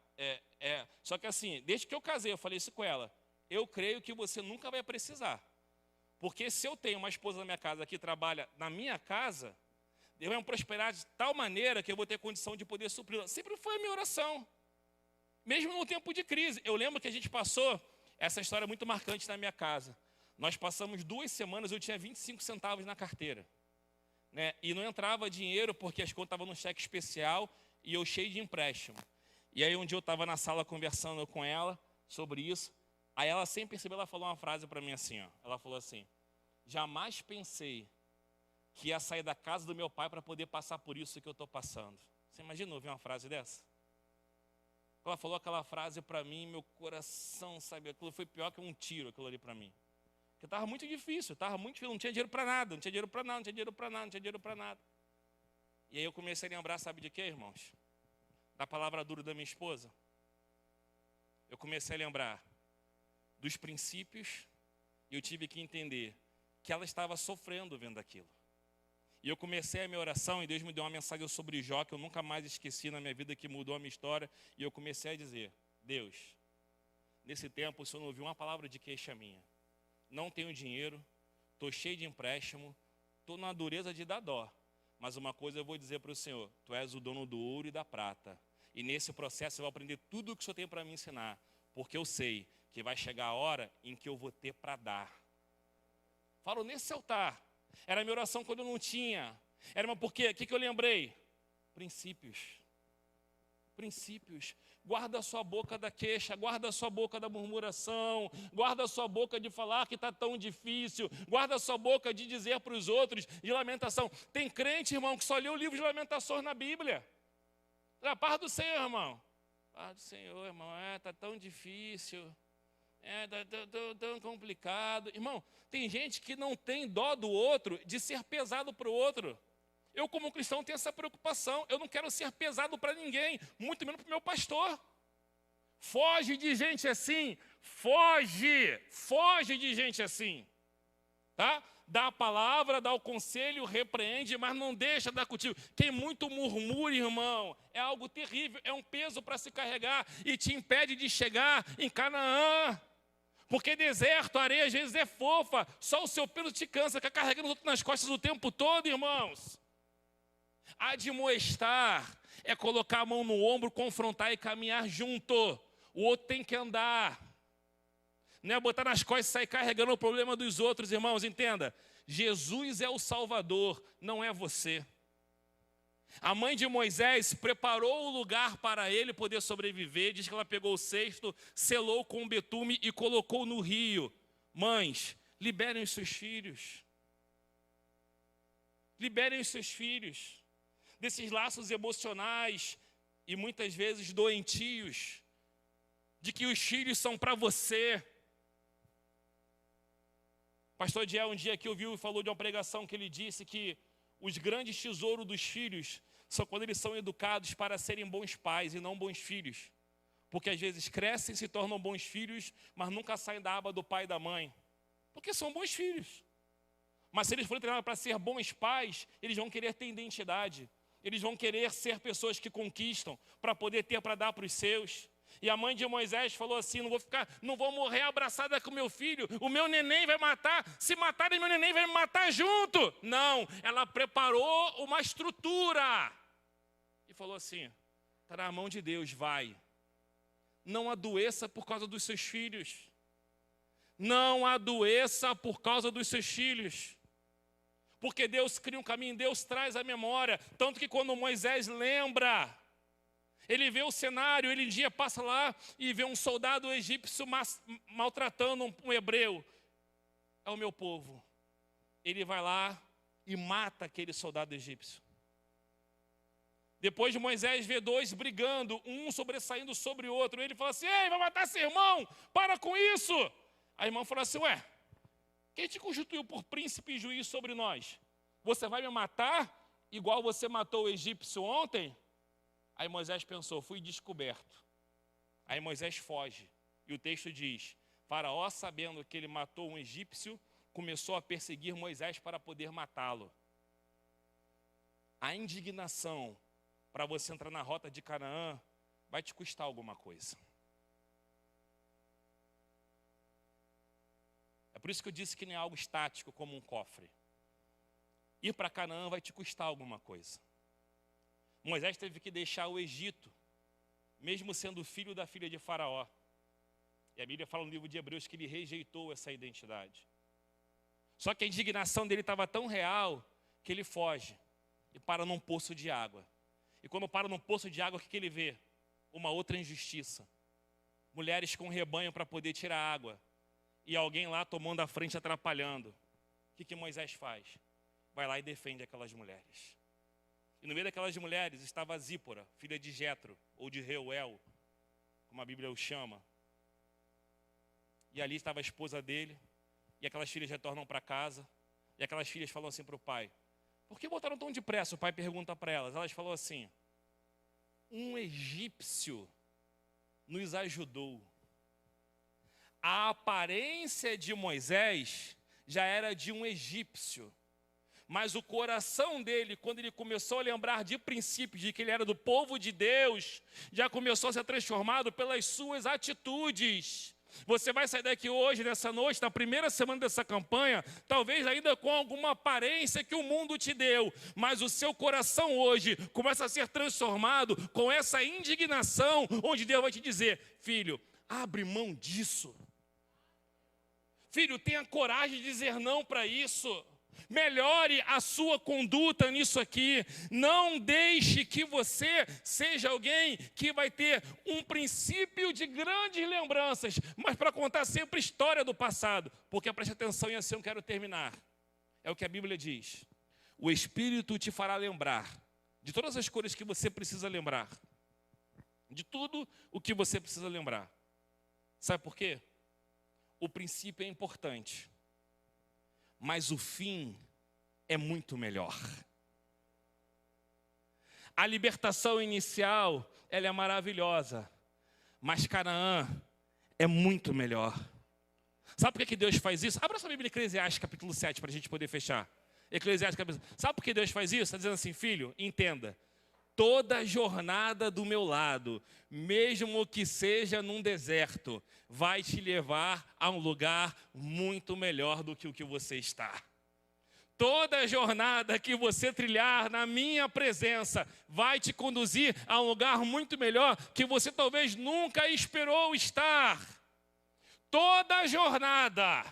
Só que assim, desde que eu casei, eu falei isso com ela, eu creio que você nunca vai precisar. Porque se eu tenho uma esposa na minha casa que trabalha na minha casa, Deus vai me prosperar de tal maneira que eu vou ter condição de poder supri-la. Sempre foi a minha oração. Mesmo no tempo de crise. Eu lembro que a gente passou essa história muito marcante na minha casa. Nós passamos 2 semanas, eu tinha 25 centavos na carteira. Né? E não entrava dinheiro porque as contas estavam no cheque especial e eu cheio de empréstimo. E aí um dia eu estava na sala conversando com ela sobre isso. Aí ela, sem perceber, ela falou uma frase para mim assim, ó. Ela falou assim, jamais pensei que ia sair da casa do meu pai para poder passar por isso que eu estou passando. Você imagina ouvir uma frase dessa? Ela falou aquela frase para mim, meu coração, sabe, aquilo foi pior que um tiro, aquilo ali para mim. Porque estava muito difícil, não tinha dinheiro para nada, não tinha dinheiro para nada, não tinha dinheiro para nada, não tinha dinheiro para nada. E aí eu comecei a lembrar, sabe de quê, irmãos? Da palavra dura da minha esposa. Eu comecei a lembrar dos princípios, e eu tive que entender que ela estava sofrendo vendo aquilo. E eu comecei a minha oração, e Deus me deu uma mensagem sobre Jó, que eu nunca mais esqueci na minha vida, que mudou a minha história, e eu comecei a dizer, Deus, nesse tempo o Senhor não ouviu uma palavra de queixa minha. Não tenho dinheiro, estou cheio de empréstimo, estou na dureza de dar dó. Mas uma coisa eu vou dizer para o Senhor, Tu és o dono do ouro e da prata. E nesse processo eu vou aprender tudo o que o Senhor tem para me ensinar, porque eu sei que vai chegar a hora em que eu vou ter para dar. Falo nesse altar. Era a minha oração quando eu não tinha. Por quê? O que eu lembrei? Princípios. Princípios. Guarda a sua boca da queixa, guarda a sua boca da murmuração, guarda a sua boca de falar que está tão difícil, guarda a sua boca de dizer para os outros de lamentação. Tem crente, irmão, que só lê o livro de lamentações na Bíblia. A paz do Senhor, irmão. Paz do Senhor, irmão, está tão difícil. Tão complicado. Irmão, tem gente que não tem dó do outro de ser pesado para o outro. Eu, como cristão, tenho essa preocupação. Eu não quero ser pesado para ninguém, muito menos para o meu pastor. Foge de gente assim. Foge de gente assim. Tá? Dá a palavra, dá o conselho, repreende, mas não deixa dar contigo. Quem muito murmura, irmão, é algo terrível, é um peso para se carregar e te impede de chegar em Canaã. Porque deserto, areia, às vezes é fofa, só o seu peso te cansa, fica carregando os outros nas costas o tempo todo, irmãos. Admoestar é colocar a mão no ombro, confrontar e caminhar junto. O outro tem que andar. Não é botar nas costas e sair carregando o problema dos outros, irmãos, entenda. Jesus é o Salvador, não é você. A mãe de Moisés preparou o lugar para ele poder sobreviver. Diz que ela pegou o cesto, selou com betume e colocou no rio. Mães, liberem os seus filhos. Liberem os seus filhos desses laços emocionais e muitas vezes doentios, de que os filhos são para você. Pastor Diel, um dia que ouviu e falou de uma pregação que ele disse que os grandes tesouros dos filhos são quando eles são educados para serem bons pais e não bons filhos. Porque às vezes crescem, se tornam bons filhos, mas nunca saem da aba do pai e da mãe. Porque são bons filhos. Mas se eles forem treinados para ser bons pais, eles vão querer ter identidade. Eles vão querer ser pessoas que conquistam, para poder ter para dar para os seus. E a mãe de Moisés falou assim: não vou morrer abraçada com meu filho, o meu neném vai matar, se matarem meu neném vai me matar junto. Não, ela preparou uma estrutura. E falou assim: está na mão de Deus, vai. Não adoeça por causa dos seus filhos. Não adoeça por causa dos seus filhos. Porque Deus cria um caminho, Deus traz a memória. Tanto que quando Moisés lembra, ele vê o cenário, ele um dia passa lá e vê um soldado egípcio maltratando um hebreu. É o meu povo. Ele vai lá e mata aquele soldado egípcio. Depois de Moisés ver dois brigando, um sobressaindo sobre o outro, ele fala assim: ei, vai matar seu irmão, para com isso. A irmã falou assim: ué, quem te constituiu por príncipe e juiz sobre nós? Você vai me matar igual você matou o egípcio ontem? Aí Moisés pensou: fui descoberto. Aí Moisés foge. E o texto diz: Faraó, sabendo que ele matou um egípcio, começou a perseguir Moisés para poder matá-lo. A indignação para você entrar na rota de Canaã vai te custar alguma coisa. É por isso que eu disse que não é algo estático como um cofre. Ir para Canaã vai te custar alguma coisa. Moisés teve que deixar o Egito, mesmo sendo filho da filha de Faraó. E a Bíblia fala no livro de Hebreus que ele rejeitou essa identidade. Só que a indignação dele estava tão real que ele foge e para num poço de água. E quando para num poço de água, o que ele vê? Uma outra injustiça. Mulheres com rebanho para poder tirar água. E alguém lá tomando a frente, atrapalhando. O que Moisés faz? Vai lá e defende aquelas mulheres. E no meio daquelas mulheres estava Zípora, filha de Jetro, ou de Reuel, como a Bíblia o chama. E ali estava a esposa dele, e aquelas filhas retornam para casa, e aquelas filhas falam assim para o pai: por que voltaram tão depressa? O pai pergunta para elas. Elas falam assim: um egípcio nos ajudou. A aparência de Moisés já era de um egípcio. Mas o coração dele, quando ele começou a lembrar de princípios, de que ele era do povo de Deus, já começou a ser transformado pelas suas atitudes. Você vai sair daqui hoje, nessa noite, na primeira semana dessa campanha, talvez ainda com alguma aparência que o mundo te deu, mas o seu coração hoje começa a ser transformado com essa indignação, onde Deus vai te dizer: filho, abre mão disso. Filho, tenha coragem de dizer não para isso. Melhore a sua conduta nisso aqui. Não deixe que você seja alguém que vai ter um princípio de grandes lembranças, mas para contar sempre história do passado. Porque, preste atenção, e assim eu quero terminar. É o que a Bíblia diz: o Espírito te fará lembrar de todas as coisas que você precisa lembrar. De tudo o que você precisa lembrar. Sabe por quê? O princípio é importante, mas o fim é muito melhor. A libertação inicial, ela é maravilhosa, mas Canaã é muito melhor. Sabe por que Deus faz isso? Abra sua Bíblia em Eclesiastes capítulo 7 para a gente poder fechar. Eclesiastes capítulo... Sabe por que Deus faz isso? Está dizendo assim: filho, entenda. Toda jornada do meu lado, mesmo que seja num deserto, vai te levar a um lugar muito melhor do que o que você está. Toda jornada que você trilhar na minha presença vai te conduzir a um lugar muito melhor que você talvez nunca esperou estar. Toda jornada.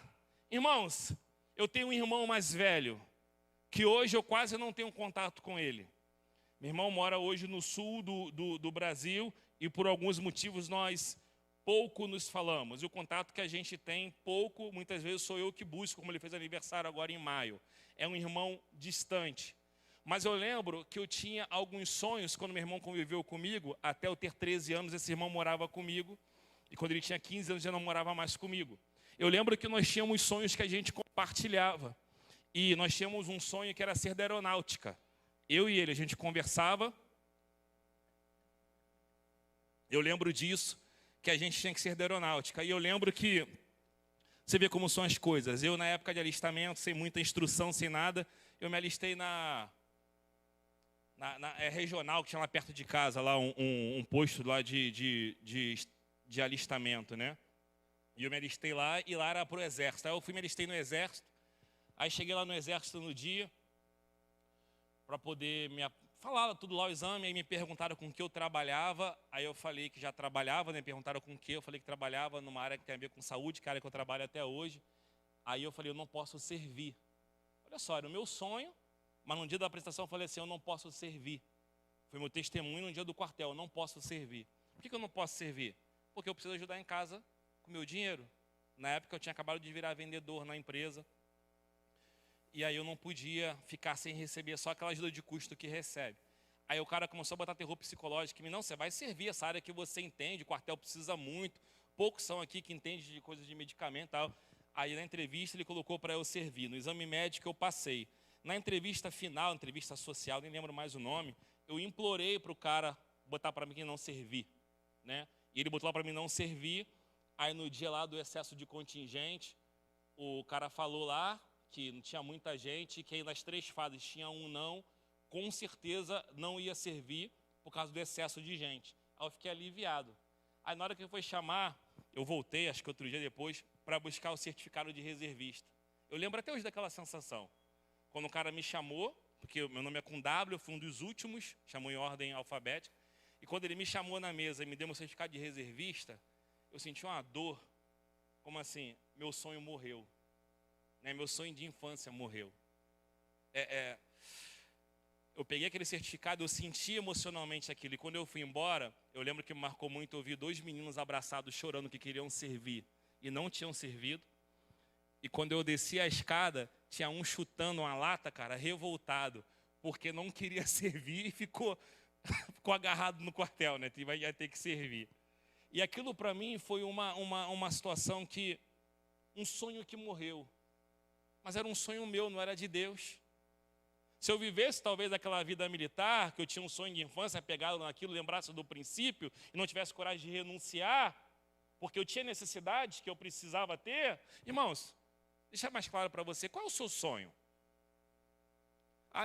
Irmãos, eu tenho um irmão mais velho, que hoje eu quase não tenho contato com ele. Meu irmão mora hoje no sul do Brasil e por alguns motivos nós pouco nos falamos. E o contato que a gente tem, pouco, muitas vezes sou eu que busco, como ele fez aniversário agora em maio. É um irmão distante. Mas eu lembro que eu tinha alguns sonhos quando meu irmão conviveu comigo. Até eu ter 13 anos, esse irmão morava comigo. E quando ele tinha 15 anos, já não morava mais comigo. Eu lembro que nós tínhamos sonhos que a gente compartilhava. E nós tínhamos um sonho que era ser da aeronáutica. Eu e ele, a gente conversava. Eu lembro disso, que a gente tinha que ser da aeronáutica. E eu lembro que, você vê como são as coisas. Eu, na época de alistamento, sem muita instrução, sem nada, eu me alistei na regional, que tinha lá perto de casa, lá um posto lá de alistamento, né? E eu me alistei lá, e lá era para o exército. Aí eu fui me alistei no exército. Aí cheguei lá no exército no dia, para poder falar tudo lá o exame. Aí me perguntaram com que eu trabalhava. Aí eu falei que já trabalhava, né? Perguntaram com que. Eu falei que trabalhava numa área que tem a ver com saúde, que é a área que eu trabalho até hoje. Aí eu falei, eu não posso servir. Olha só, era o meu sonho, mas no dia da apresentação eu falei assim, eu não posso servir. Foi meu testemunho no dia do quartel, eu não posso servir. Por que eu não posso servir? Porque eu preciso ajudar em casa com o meu dinheiro. Na época eu tinha acabado de virar vendedor na empresa. E aí eu não podia ficar sem receber só aquela ajuda de custo que recebe. Aí o cara começou a botar terror psicológico em mim. Não, você vai servir essa área que você entende, o quartel precisa muito. Poucos são aqui que entendem de coisas de medicamento e tal. Aí na entrevista ele colocou para eu servir. No exame médico eu passei. Na entrevista final, entrevista social, nem lembro mais o nome, eu implorei para o cara botar para mim que não servir, né? E ele botou lá para mim não servir. Aí no dia lá do excesso de contingente, o cara falou lá que não tinha muita gente, que aí nas 3 fases tinha um não, com certeza não ia servir por causa do excesso de gente. Aí eu fiquei aliviado. Aí na hora que ele foi chamar, eu voltei, acho que outro dia depois, para buscar o certificado de reservista. Eu lembro até hoje daquela sensação. Quando o cara me chamou, porque o meu nome é com W, eu fui um dos últimos, chamou em ordem alfabética, e quando ele me chamou na mesa e me deu meu certificado de reservista, eu senti uma dor, como assim, meu sonho morreu. Né? Meu sonho de infância morreu. Eu peguei aquele certificado, eu senti emocionalmente aquilo, e quando eu fui embora, eu lembro que me marcou muito ouvir 2 meninos abraçados, chorando, que queriam servir, e não tinham servido. E quando eu desci a escada, tinha um chutando uma lata, cara, revoltado, porque não queria servir e ficou agarrado no quartel, né? Ia ter que servir. E aquilo para mim foi uma situação que, um sonho que morreu. Mas era um sonho meu, não era de Deus. Se eu vivesse talvez aquela vida militar, que eu tinha um sonho de infância pegado naquilo, lembrasse do princípio, e não tivesse coragem de renunciar, porque eu tinha necessidades que eu precisava ter, irmãos, deixa mais claro para você, qual é o seu sonho?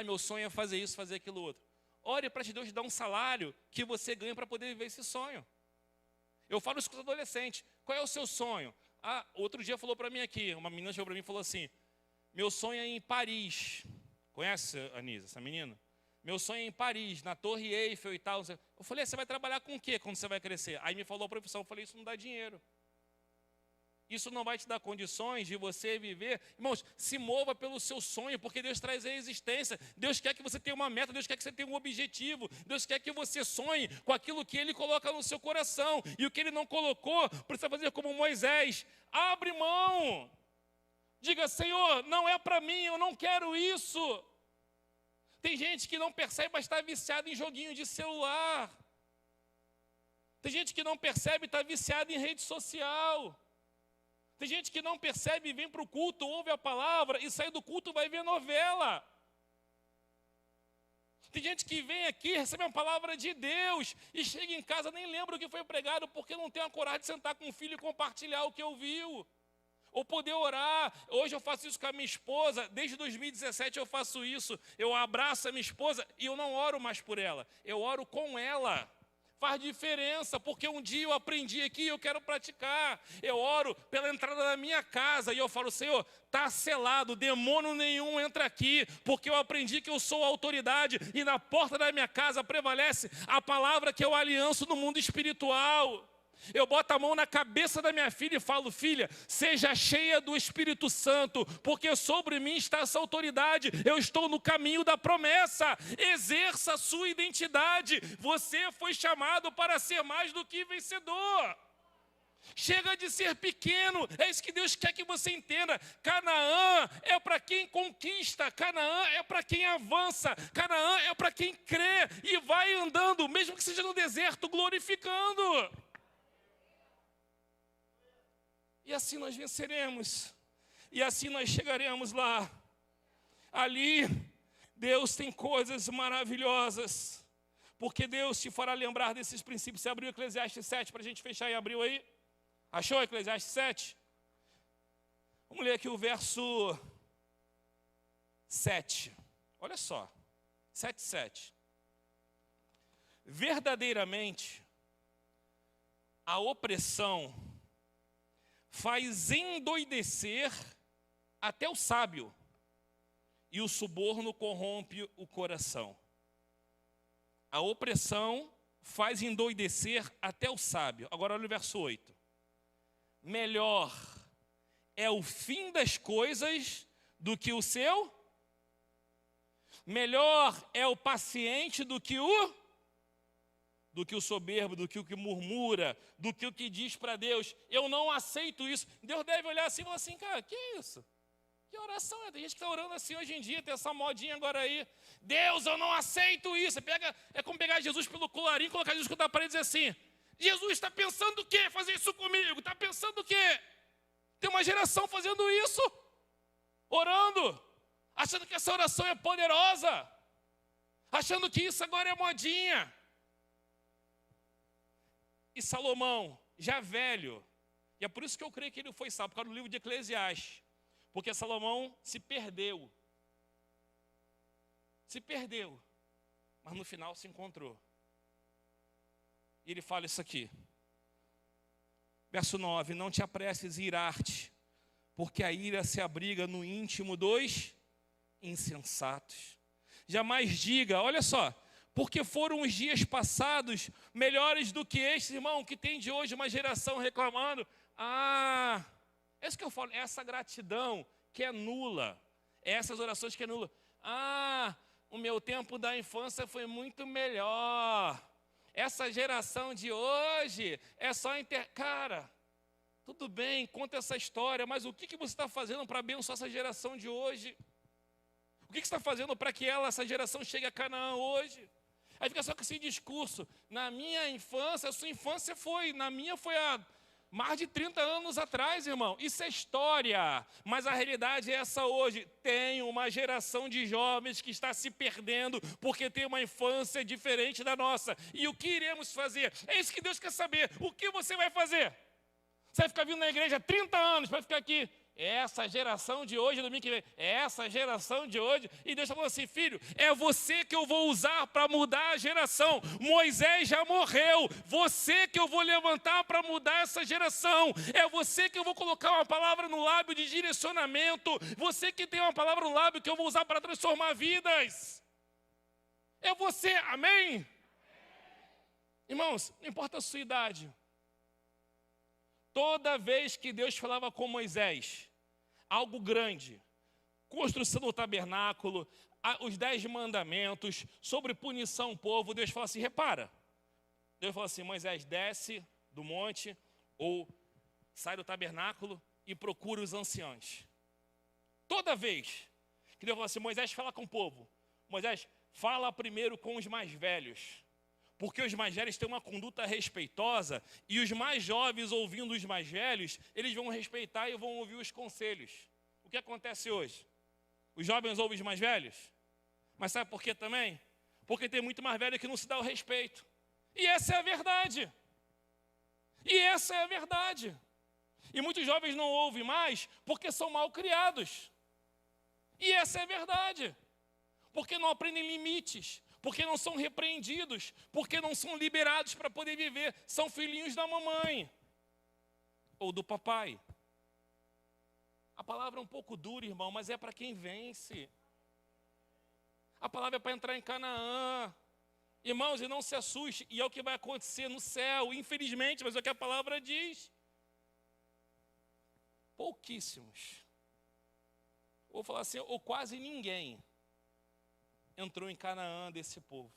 Meu sonho é fazer isso, fazer aquilo outro. Ore para Deus te dar um salário que você ganha para poder viver esse sonho. Eu falo isso com os adolescentes, qual é o seu sonho? Outro dia falou para mim aqui, uma menina chegou para mim e falou assim, meu sonho é em Paris. Conhece, Anisa, essa menina? Meu sonho é em Paris, na Torre Eiffel e tal. Eu falei, você vai trabalhar com o quê quando você vai crescer? Aí me falou a profissão, eu falei, isso não dá dinheiro. Isso não vai te dar condições de você viver. Irmãos, se mova pelo seu sonho, porque Deus traz a existência. Deus quer que você tenha uma meta, Deus quer que você tenha um objetivo. Deus quer que você sonhe com aquilo que Ele coloca no seu coração. E o que Ele não colocou, precisa fazer como Moisés. Abre mão. Diga, Senhor, não é para mim, eu não quero isso. Tem gente que não percebe, mas está viciado em joguinho de celular. Tem gente que não percebe e está viciado em rede social. Tem gente que não percebe e vem para o culto, ouve a palavra e sai do culto e vai ver novela. Tem gente que vem aqui, recebe uma palavra de Deus e chega em casa, nem lembra o que foi pregado, porque não tem a coragem de sentar com o filho e compartilhar o que ouviu. Ou poder orar. Hoje eu faço isso com a minha esposa, desde 2017 eu faço isso. Eu abraço a minha esposa e eu não oro mais por ela, eu oro com ela. Faz diferença, porque um dia eu aprendi aqui e eu quero praticar. Eu oro pela entrada da minha casa e eu falo, Senhor, está selado, demônio nenhum entra aqui, porque eu aprendi que eu sou autoridade e na porta da minha casa prevalece a palavra que eu alianço no mundo espiritual. Eu boto a mão na cabeça da minha filha e falo: filha, seja cheia do Espírito Santo, porque sobre mim está essa autoridade. Eu estou no caminho da promessa. Exerça a sua identidade. Você foi chamado para ser mais do que vencedor. Chega de ser pequeno, é isso que Deus quer que você entenda. Canaã é para quem conquista, Canaã é para quem avança, Canaã é para quem crê e vai andando, mesmo que seja no deserto, glorificando. E assim nós venceremos, e assim nós chegaremos lá. Ali, Deus tem coisas maravilhosas, porque Deus te fará lembrar desses princípios. Você abriu Eclesiastes 7 para a gente fechar e abriu aí? Achou Eclesiastes 7? Vamos ler aqui o verso 7. Olha só, 7:7. Verdadeiramente, a opressão faz endoidecer até o sábio, e o suborno corrompe o coração. A opressão faz endoidecer até o sábio. Agora olha o verso 8. Melhor é o fim das coisas do que o seu. Melhor é o paciente do que o soberbo, do que o que murmura, do que o que diz para Deus: eu não aceito isso. Deus deve olhar assim e falar assim: cara, que isso? Que oração é? Tem gente que está orando assim hoje em dia, tem essa modinha agora aí. Deus, eu não aceito isso. É como pegar Jesus pelo colarinho, colocar Jesus contra a parede e dizer assim: Jesus está pensando o quê? Fazer isso comigo? Está pensando o quê? Tem uma geração fazendo isso, orando, achando que essa oração é poderosa, achando que isso agora é modinha. E Salomão, já velho, e é por isso que eu creio que ele foi salvo, por causa do livro de Eclesiastes, porque Salomão se perdeu, mas no final se encontrou. E ele fala isso aqui, verso 9: não te apresses a irar-te, porque a ira se abriga no íntimo dos insensatos. Jamais diga, olha só, porque foram os dias passados melhores do que estes, irmão, que tem de hoje uma geração reclamando. É isso que eu falo, é essa gratidão que é nula, é essas orações que é nula. O meu tempo da infância foi muito melhor. Essa geração de hoje é só Cara, tudo bem, conta essa história, mas o que você está fazendo para abençoar essa geração de hoje? O que você está fazendo para que essa geração chegue a Canaã hoje? Aí fica só com esse discurso: na minha infância, a sua infância foi, na minha foi há mais de 30 anos atrás, irmão. Isso é história, mas a realidade é essa hoje. Tem uma geração de jovens que está se perdendo porque tem uma infância diferente da nossa. E o que iremos fazer? É isso que Deus quer saber. O que você vai fazer? Você vai ficar vindo na igreja há 30 anos para ficar aqui? Essa geração de hoje, domingo que vem, essa geração de hoje. E Deus falou assim: filho, é você que eu vou usar para mudar a geração. Moisés já morreu, você que eu vou levantar para mudar essa geração. É você que eu vou colocar uma palavra no lábio de direcionamento. Você que tem uma palavra no lábio que eu vou usar para transformar vidas. É você, amém? Irmãos, não importa a sua idade. Toda vez que Deus falava com Moisés, algo grande, construção do tabernáculo, os 10 mandamentos, sobre punição ao povo, Deus fala assim: repara. Deus fala assim: Moisés, desce do monte, ou sai do tabernáculo e procura os anciãos. Toda vez que Deus fala assim: Moisés, fala com o povo. Moisés, fala primeiro com os mais velhos. Porque os mais velhos têm uma conduta respeitosa, e os mais jovens, ouvindo os mais velhos, eles vão respeitar e vão ouvir os conselhos. O que acontece hoje? Os jovens ouvem os mais velhos? Mas sabe por quê também? Porque tem muito mais velho que não se dá o respeito. E essa é a verdade. E muitos jovens não ouvem mais porque são mal criados. E essa é a verdade. Porque não aprendem limites, porque não são repreendidos, porque não são liberados para poder viver. São filhinhos da mamãe ou do papai. A palavra é um pouco dura, irmão, mas é para quem vence. A palavra é para entrar em Canaã. Irmãos, e não se assuste, e é o que vai acontecer no céu, infelizmente, mas é o que a palavra diz. Pouquíssimos, vou falar assim, ou quase ninguém entrou em Canaã desse povo.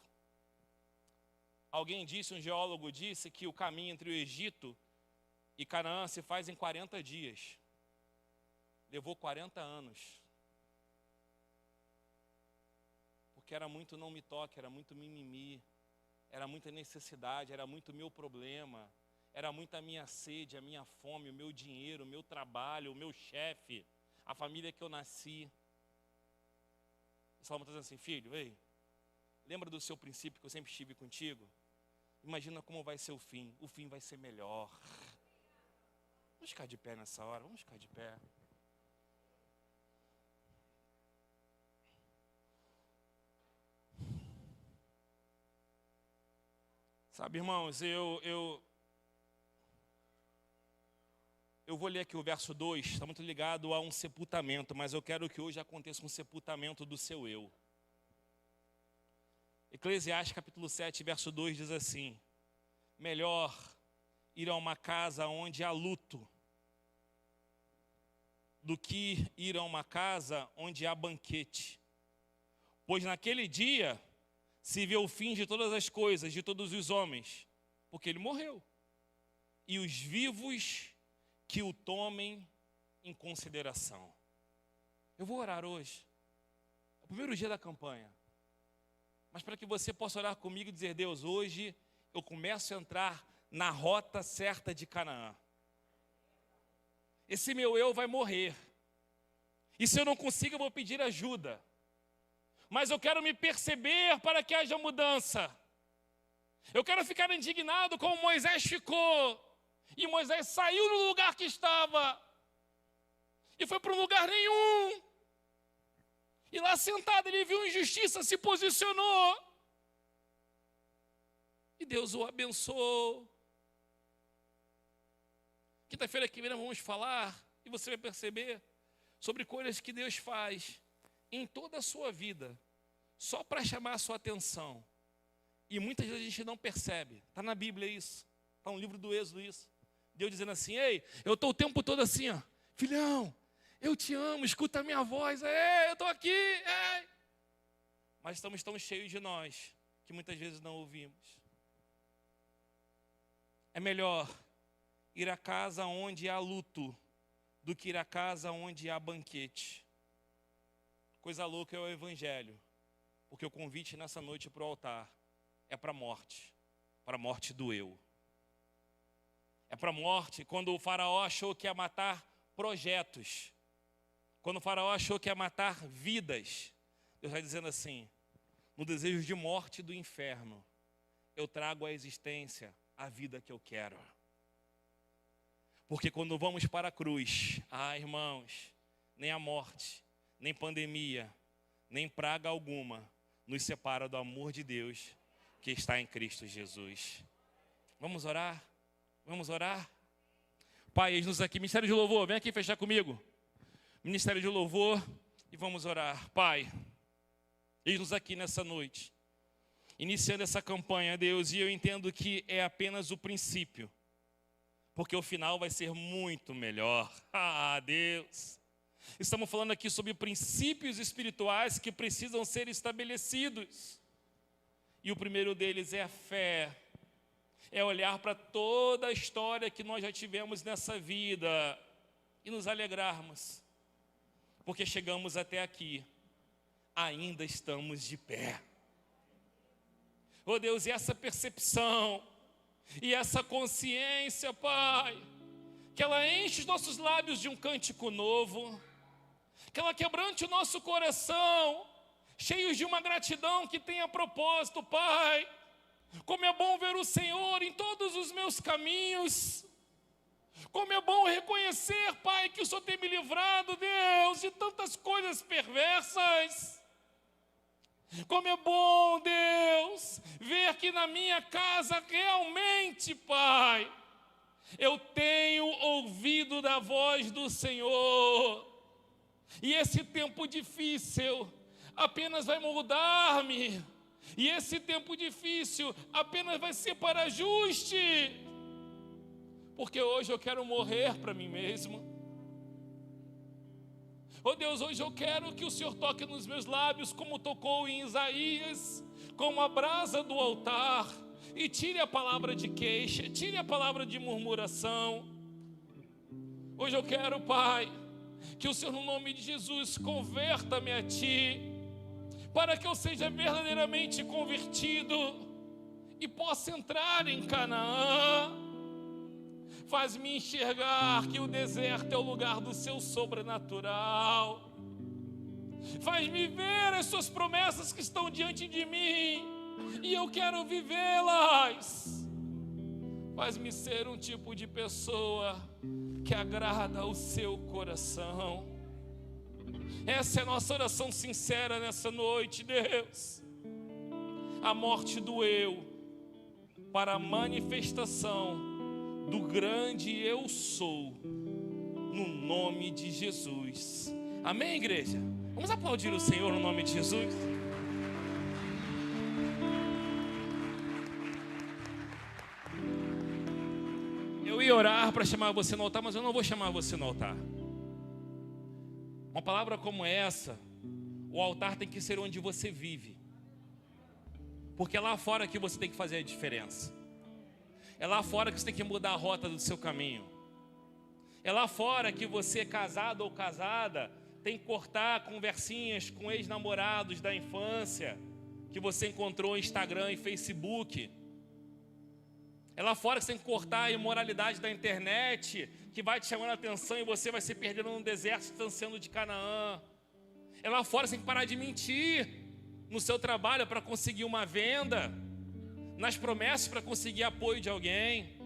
Alguém disse, um geólogo disse, que o caminho entre o Egito e Canaã se faz em 40 dias. Levou 40 anos. Porque era muito não me toque, era muito mimimi, era muita necessidade, era muito meu problema, era muita minha sede, a minha fome, o meu dinheiro, o meu trabalho, o meu chefe, a família que eu nasci. E Salomão está dizendo assim, filho, ei, lembra do seu princípio que eu sempre estive contigo? Imagina como vai ser o fim vai ser melhor. Vamos ficar de pé nessa hora, vamos ficar de pé. Sabe, irmãos, eu vou ler aqui o verso 2, está muito ligado a um sepultamento, mas eu quero que hoje aconteça um sepultamento do seu eu. Eclesiastes capítulo 7, verso 2 diz assim, melhor ir a uma casa onde há luto, do que ir a uma casa onde há banquete. Pois naquele dia se vê o fim de todas as coisas, de todos os homens, porque ele morreu. E os vivos que o tomem em consideração. Eu vou orar hoje. É o primeiro dia da campanha. Mas para que você possa orar comigo e dizer, Deus, hoje eu começo a entrar na rota certa de Canaã. Esse meu eu vai morrer. E se eu não consigo, eu vou pedir ajuda. Mas eu quero me perceber para que haja mudança. Eu quero ficar indignado como Moisés ficou. E Moisés saiu do lugar que estava. E foi para um lugar nenhum. E lá sentado ele viu injustiça, se posicionou. E Deus o abençoou. Quinta-feira que vem nós vamos falar, e você vai perceber, sobre coisas que Deus faz em toda a sua vida, só para chamar a sua atenção. E muitas vezes a gente não percebe. Está na Bíblia isso. Está no livro do Êxodo isso. Deus dizendo assim, ei, eu estou o tempo todo assim, ó, filhão, eu te amo, escuta a minha voz, eu estou aqui, Mas estamos tão cheios de nós, que muitas vezes não ouvimos. É melhor ir à casa onde há luto, do que ir à casa onde há banquete. Coisa louca é o Evangelho, porque o convite nessa noite para o altar é para a morte do eu. É para a morte quando o faraó achou que ia matar projetos, quando o faraó achou que ia matar vidas. Deus vai dizendo assim, no desejo de morte do inferno, eu trago à existência a vida que eu quero. Porque quando vamos para a cruz, irmãos, nem a morte, nem pandemia, nem praga alguma nos separa do amor de Deus que está em Cristo Jesus. Vamos orar? Vamos orar? Pai, eis-nos aqui, Ministério de Louvor, vem aqui fechar comigo. Ministério de Louvor, e vamos orar. Pai, eis-nos aqui nessa noite, iniciando essa campanha, Deus, e eu entendo que é apenas o princípio, porque o final vai ser muito melhor. Deus, estamos falando aqui sobre princípios espirituais que precisam ser estabelecidos. E o primeiro deles é a fé. É olhar para toda a história que nós já tivemos nessa vida e nos alegrarmos. Porque chegamos até aqui, ainda estamos de pé. Oh Deus, e essa percepção, e essa consciência, Pai, que ela enche os nossos lábios de um cântico novo, que ela quebrante o nosso coração, cheios de uma gratidão que tenha propósito, Pai. Como é bom ver o Senhor em todos os meus caminhos. Como é bom reconhecer, Pai, que o Senhor tem me livrado, Deus, de tantas coisas perversas. Como é bom, Deus, ver que na minha casa realmente, Pai, eu tenho ouvido da voz do Senhor. E esse tempo difícil apenas vai moldar-me. E esse tempo difícil apenas vai ser para ajuste. Porque hoje eu quero morrer para mim mesmo. Oh Deus, hoje eu quero que o Senhor toque nos meus lábios, como tocou em Isaías, como a brasa do altar, e tire a palavra de queixa, tire a palavra de murmuração. Hoje eu quero, Pai, que o Senhor, no nome de Jesus, converta-me a Ti, para que eu seja verdadeiramente convertido e possa entrar em Canaã. Faz-me enxergar que o deserto é o lugar do Seu sobrenatural. Faz-me ver as Suas promessas que estão diante de mim, e eu quero vivê-las. Faz-me ser um tipo de pessoa que agrada ao Seu coração. Essa é a nossa oração sincera nessa noite, Deus. A morte do eu para a manifestação do grande eu sou, no nome de Jesus. Amém, igreja? Vamos aplaudir o Senhor no nome de Jesus. Eu ia orar para chamar você no altar, mas eu não vou chamar você no altar. Uma palavra como essa, o altar tem que ser onde você vive. Porque é lá fora que você tem que fazer a diferença. É lá fora que você tem que mudar a rota do seu caminho. É lá fora que você, casado ou casada, tem que cortar conversinhas com ex-namorados da infância que você encontrou no Instagram e Facebook. É lá fora que você tem que cortar a imoralidade da internet que vai te chamando a atenção e você vai se perdendo no deserto distanciando de Canaã. É lá fora que você tem que parar de mentir no seu trabalho para conseguir uma venda, nas promessas para conseguir apoio de alguém.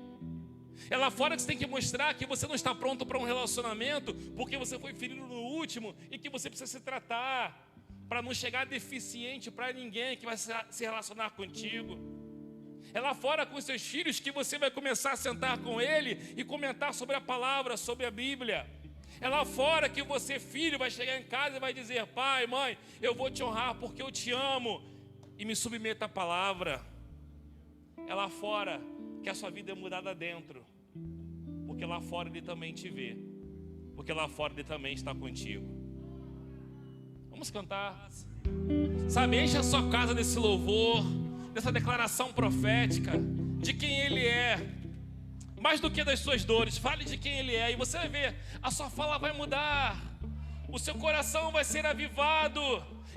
É lá fora que você tem que mostrar que você não está pronto para um relacionamento porque você foi ferido no último e que você precisa se tratar para não chegar deficiente para ninguém que vai se relacionar contigo. É lá fora com os seus filhos que você vai começar a sentar com ele e comentar sobre a palavra, sobre a Bíblia. É lá fora que você, filho, vai chegar em casa e vai dizer: pai, mãe, eu vou te honrar porque eu te amo e me submeto à palavra. É lá fora que a sua vida é mudada dentro, porque lá fora ele também te vê, porque lá fora ele também está contigo. Vamos cantar. Sabe, enche a sua casa desse louvor, dessa declaração profética de quem Ele é, mais do que das suas dores. Fale de quem Ele é e você vai ver, a sua fala vai mudar, o seu coração vai ser avivado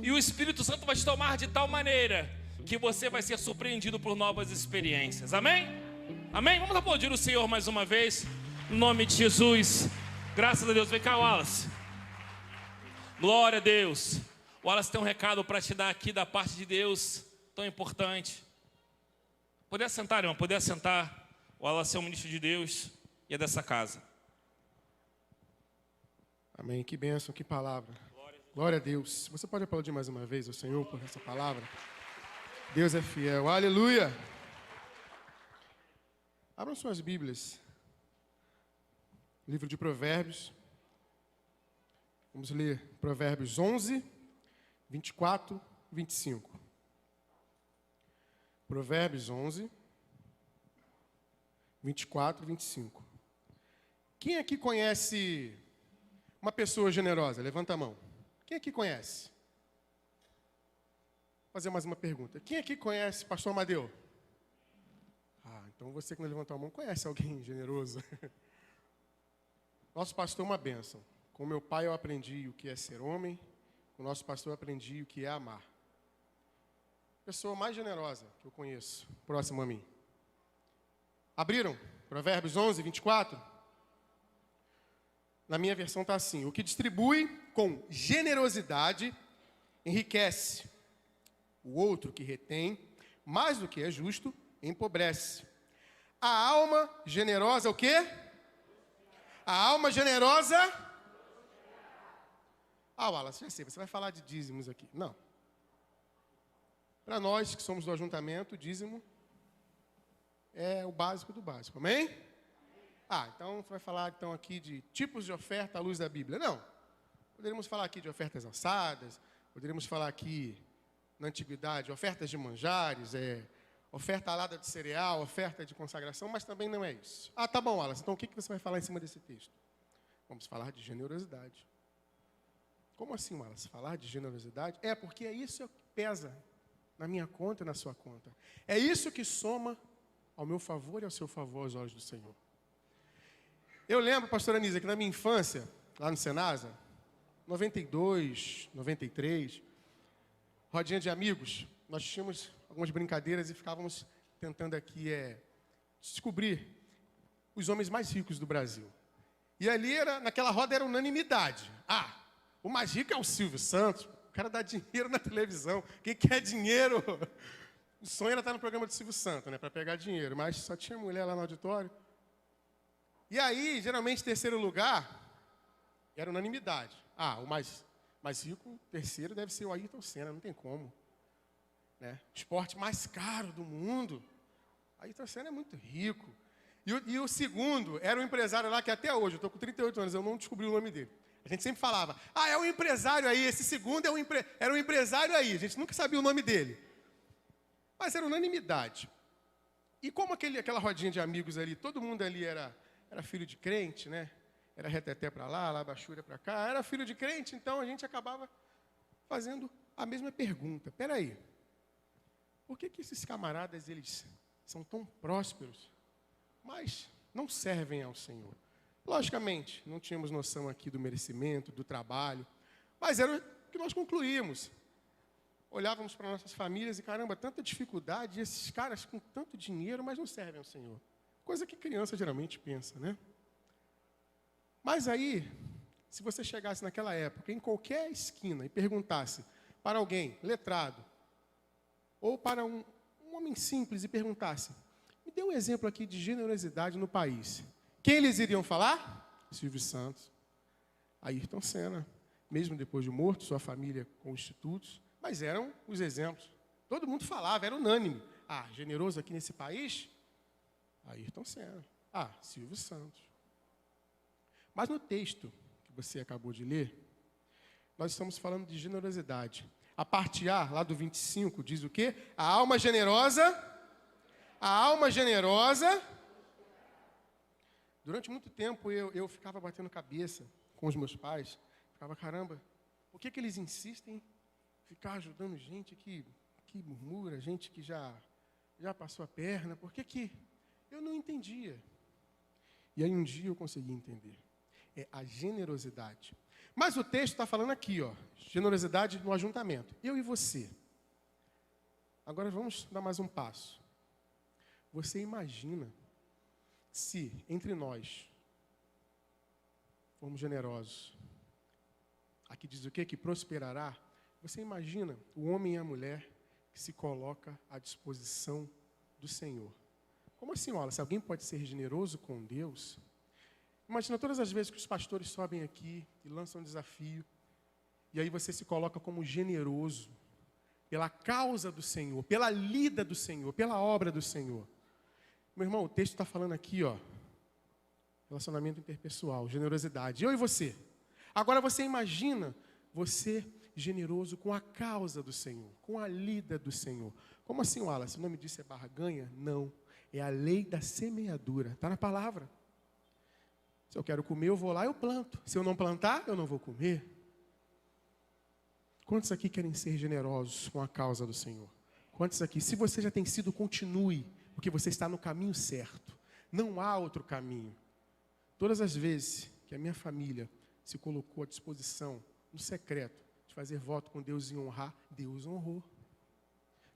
e o Espírito Santo vai te tomar de tal maneira que você vai ser surpreendido por novas experiências. Amém? Amém? Vamos aplaudir o Senhor mais uma vez, em nome de Jesus. Graças a Deus. Vem cá, Wallace. Glória a Deus. O Wallace tem um recado para te dar aqui da parte de Deus, tão importante. Poder sentar, irmão, poder sentar. O Wallace é um ministro de Deus e é dessa casa. Amém, que bênção, que palavra. Glória a Deus. Você pode aplaudir mais uma vez o Senhor por essa palavra? Deus é fiel, aleluia. Abram suas Bíblias. Livro de Provérbios. Vamos ler Provérbios 11, 24, 25. Provérbios 11, 24 e 25. Quem aqui conhece uma pessoa generosa? Levanta a mão. Quem aqui conhece? Vou fazer mais uma pergunta. Quem aqui conhece Pastor Amadeu? Então você que não levantou a mão conhece alguém generoso. Nosso pastor é uma bênção. Com meu pai eu aprendi o que é ser homem. Com o nosso pastor eu aprendi o que é amar. Pessoa mais generosa que eu conheço, próximo a mim. Abriram? Provérbios 11, 24? Na minha versão está assim: o que distribui com generosidade enriquece. O outro que retém mais do que é justo empobrece. A alma generosa, o quê? A alma generosa. Wallace, já sei, você vai falar de dízimos aqui. Não. Para nós que somos do ajuntamento, dízimo é o básico do básico, amém? Então você vai falar então aqui de tipos de oferta à luz da Bíblia. Não. Poderíamos falar aqui de ofertas alçadas, poderíamos falar aqui na antiguidade, ofertas de manjares, oferta alada de cereal, oferta de consagração, mas também não é isso. Ah, tá bom, Wallace, então o que você vai falar em cima desse texto? Vamos falar de generosidade. Como assim, Wallace? Falar de generosidade? Porque é isso que pesa na minha conta e na sua conta. É isso que soma ao meu favor e ao seu favor aos olhos do Senhor. Eu lembro, pastora Anísia, que na minha infância, lá no Senasa, 92, 93, rodinha de amigos, nós tínhamos algumas brincadeiras e ficávamos tentando aqui descobrir os homens mais ricos do Brasil. E ali, naquela roda, era unanimidade. O mais rico é o Silvio Santos, o cara dá dinheiro na televisão. Quem quer dinheiro? O sonho era estar no programa do Silvio Santos, né, para pegar dinheiro, mas só tinha mulher lá no auditório. E aí, geralmente, terceiro lugar era unanimidade. O mais rico, terceiro, deve ser o Ayrton Senna, não tem como. Né? Esporte mais caro do mundo. Ayrton Senna é muito rico. E o segundo era um empresário lá que até hoje, eu estou com 38 anos, eu não descobri o nome dele. A gente sempre falava, é um empresário aí, esse segundo era um empresário aí. A gente nunca sabia o nome dele. Mas era unanimidade. E como aquela rodinha de amigos ali, todo mundo ali era filho de crente, né? Era reteté para lá, labachúria para cá. Era filho de crente, então a gente acabava fazendo a mesma pergunta. Espera aí, por que esses camaradas, eles são tão prósperos, mas não servem ao Senhor? Logicamente, não tínhamos noção aqui do merecimento, do trabalho, mas era o que nós concluímos. Olhávamos para nossas famílias e, caramba, tanta dificuldade, e esses caras com tanto dinheiro, mas não servem ao Senhor. Coisa que criança geralmente pensa, né? Mas aí, se você chegasse naquela época, em qualquer esquina, e perguntasse para alguém letrado, ou para um homem simples, e perguntasse, me dê um exemplo aqui de generosidade no país. Quem eles iriam falar? Silvio Santos, Ayrton Senna, mesmo depois de morto, sua família com institutos, mas eram os exemplos. Todo mundo falava, era unânime. Generoso aqui nesse país? Ayrton Senna. Silvio Santos. Mas no texto que você acabou de ler, nós estamos falando de generosidade. A parte A, lá do 25, diz o quê? A alma generosa. Durante muito tempo eu ficava batendo cabeça com os meus pais. Ficava, caramba, por que eles insistem em ficar ajudando gente que murmura, gente que já passou a perna? Por que eu não entendia? E aí um dia eu consegui entender. É a generosidade. Mas o texto está falando aqui, generosidade no ajuntamento. Eu e você. Agora vamos dar mais um passo. Você imagina se entre nós formos generosos. Aqui diz o quê? Que prosperará. Você imagina o homem e a mulher que se coloca à disposição do Senhor. Como assim, se alguém pode ser generoso com Deus? Imagina todas as vezes que os pastores sobem aqui e lançam um desafio, e aí você se coloca como generoso pela causa do Senhor, pela lida do Senhor, pela obra do Senhor. Meu irmão, o texto está falando aqui, relacionamento interpessoal, generosidade. Eu e você. Agora você imagina você generoso com a causa do Senhor, com a lida do Senhor. Como assim, Wallace? O nome disso é barganha? Não. É a lei da semeadura. Está na palavra. Se eu quero comer, eu vou lá e eu planto. Se eu não plantar, eu não vou comer. Quantos aqui querem ser generosos com a causa do Senhor? Quantos aqui? Se você já tem sido, continue, porque você está no caminho certo. Não há outro caminho. Todas as vezes que a minha família se colocou à disposição, no secreto, de fazer voto com Deus e honrar, Deus honrou.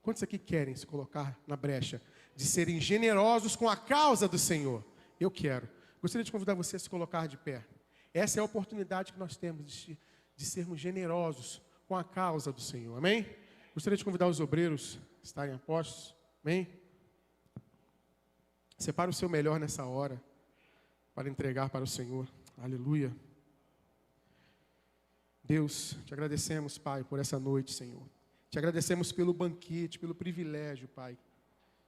Quantos aqui querem se colocar na brecha de serem generosos com a causa do Senhor? Eu quero. Gostaria de convidar você a se colocar de pé. Essa é a oportunidade que nós temos de sermos generosos com a causa do Senhor. Amém? Gostaria de convidar os obreiros a estarem a postos. Amém? Separe o seu melhor nessa hora para entregar para o Senhor. Aleluia. Deus, te agradecemos, Pai, por essa noite, Senhor. Te agradecemos pelo banquete, pelo privilégio, Pai,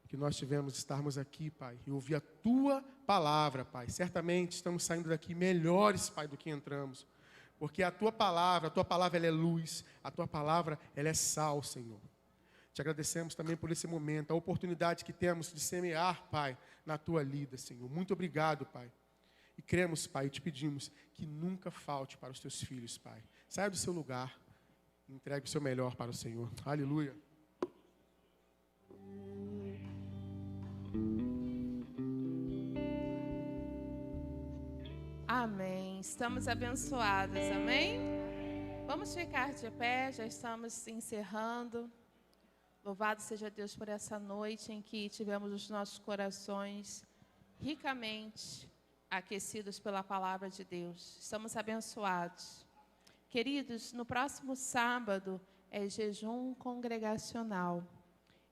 que nós tivemos de estarmos aqui, Pai, e ouvir a Tua palavra, Pai. Certamente estamos saindo daqui melhores, Pai, do que entramos. Porque a Tua palavra ela é luz, a Tua palavra, ela é sal, Senhor. Te agradecemos também por esse momento, a oportunidade que temos de semear, Pai, na Tua lida, Senhor. Muito obrigado, Pai. E cremos, Pai, e te pedimos que nunca falte para os Teus filhos, Pai. Saia do seu lugar e entregue o seu melhor para o Senhor. Aleluia. Amém. Estamos abençoados, amém? Vamos ficar de pé, já estamos encerrando. Louvado seja Deus por essa noite em que tivemos os nossos corações ricamente aquecidos pela palavra de Deus. Estamos abençoados. Queridos, no próximo sábado é jejum congregacional.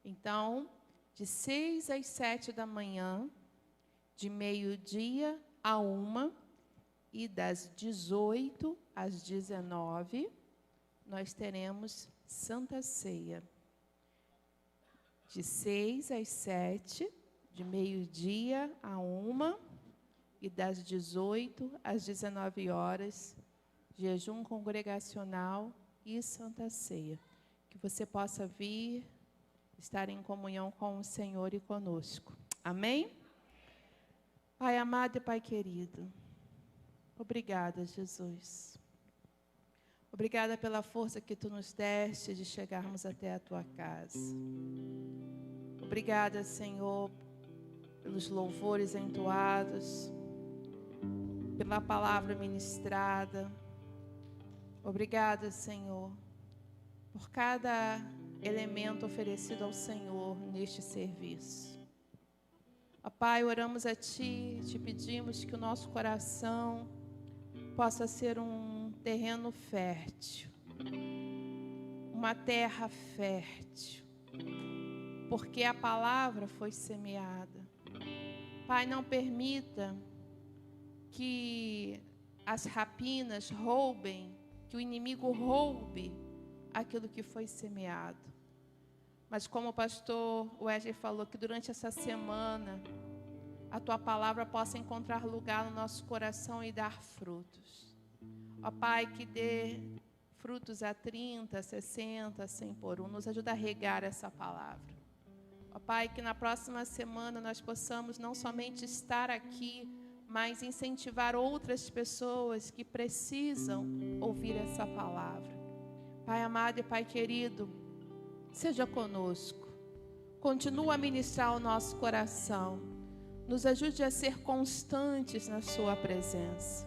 Então, de 6 às 7 da manhã, de meio-dia a 1 e das 18 às 19, nós teremos Santa Ceia. De 6 às 7, de meio-dia a 1 e das 18 às 19 horas, jejum congregacional e Santa Ceia. Que você possa vir, estar em comunhão com o Senhor e conosco. Amém? Pai amado e Pai querido, obrigada, Jesus. Obrigada pela força que Tu nos deste de chegarmos até a Tua casa. Obrigada, Senhor, pelos louvores entoados, pela palavra ministrada. Obrigada, Senhor, por cada elemento oferecido ao Senhor neste serviço. Ó Pai, oramos a Ti, te pedimos que o nosso coração possa ser um terreno fértil, uma terra fértil, porque a palavra foi semeada. Pai, não permita que as rapinas roubem, que o inimigo roube aquilo que foi semeado. Mas como o pastor Wesley falou, que durante essa semana a Tua palavra possa encontrar lugar no nosso coração e dar frutos. Ó Pai, que dê frutos a 30, 60, 100 por 1. Nos ajuda a regar essa palavra. Ó Pai, que na próxima semana nós possamos não somente estar aqui, mas incentivar outras pessoas que precisam ouvir essa palavra. Pai amado e Pai querido, seja conosco. Continua a ministrar o nosso coração. Nos ajude a ser constantes na Sua presença.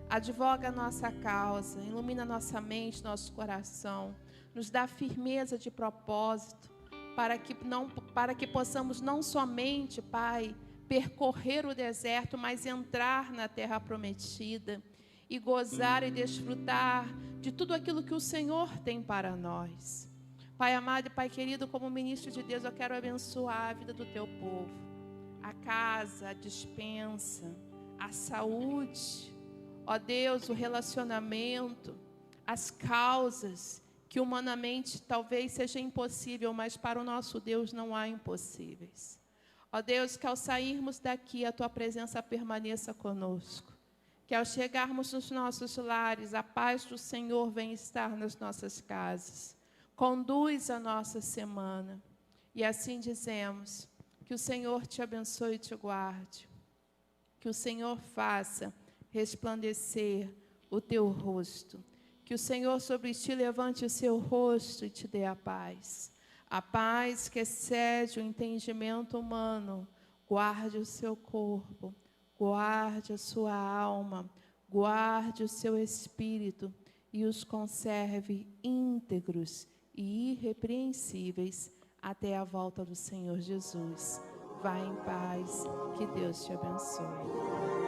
Advoga a nossa causa, ilumina nossa mente, nosso coração. Nos dá firmeza de propósito, para que possamos não somente, Pai, percorrer o deserto, mas entrar na terra prometida e gozar e desfrutar de tudo aquilo que o Senhor tem para nós. Pai amado e Pai querido, como ministro de Deus, eu quero abençoar a vida do Teu povo, a casa, a despensa, a saúde, ó Deus, o relacionamento, as causas que humanamente talvez seja impossível, mas para o nosso Deus não há impossíveis. Ó Deus, que ao sairmos daqui a Tua presença permaneça conosco, que ao chegarmos nos nossos lares, a paz do Senhor venha estar nas nossas casas. Conduz a nossa semana. E assim dizemos, que o Senhor te abençoe e te guarde. Que o Senhor faça resplandecer o teu rosto. Que o Senhor sobre ti levante o seu rosto e te dê a paz. A paz que excede o entendimento humano. Guarde o seu corpo, guarde a sua alma, guarde o seu espírito e os conserve íntegros e irrepreensíveis até a volta do Senhor Jesus. Vá em paz, que Deus te abençoe.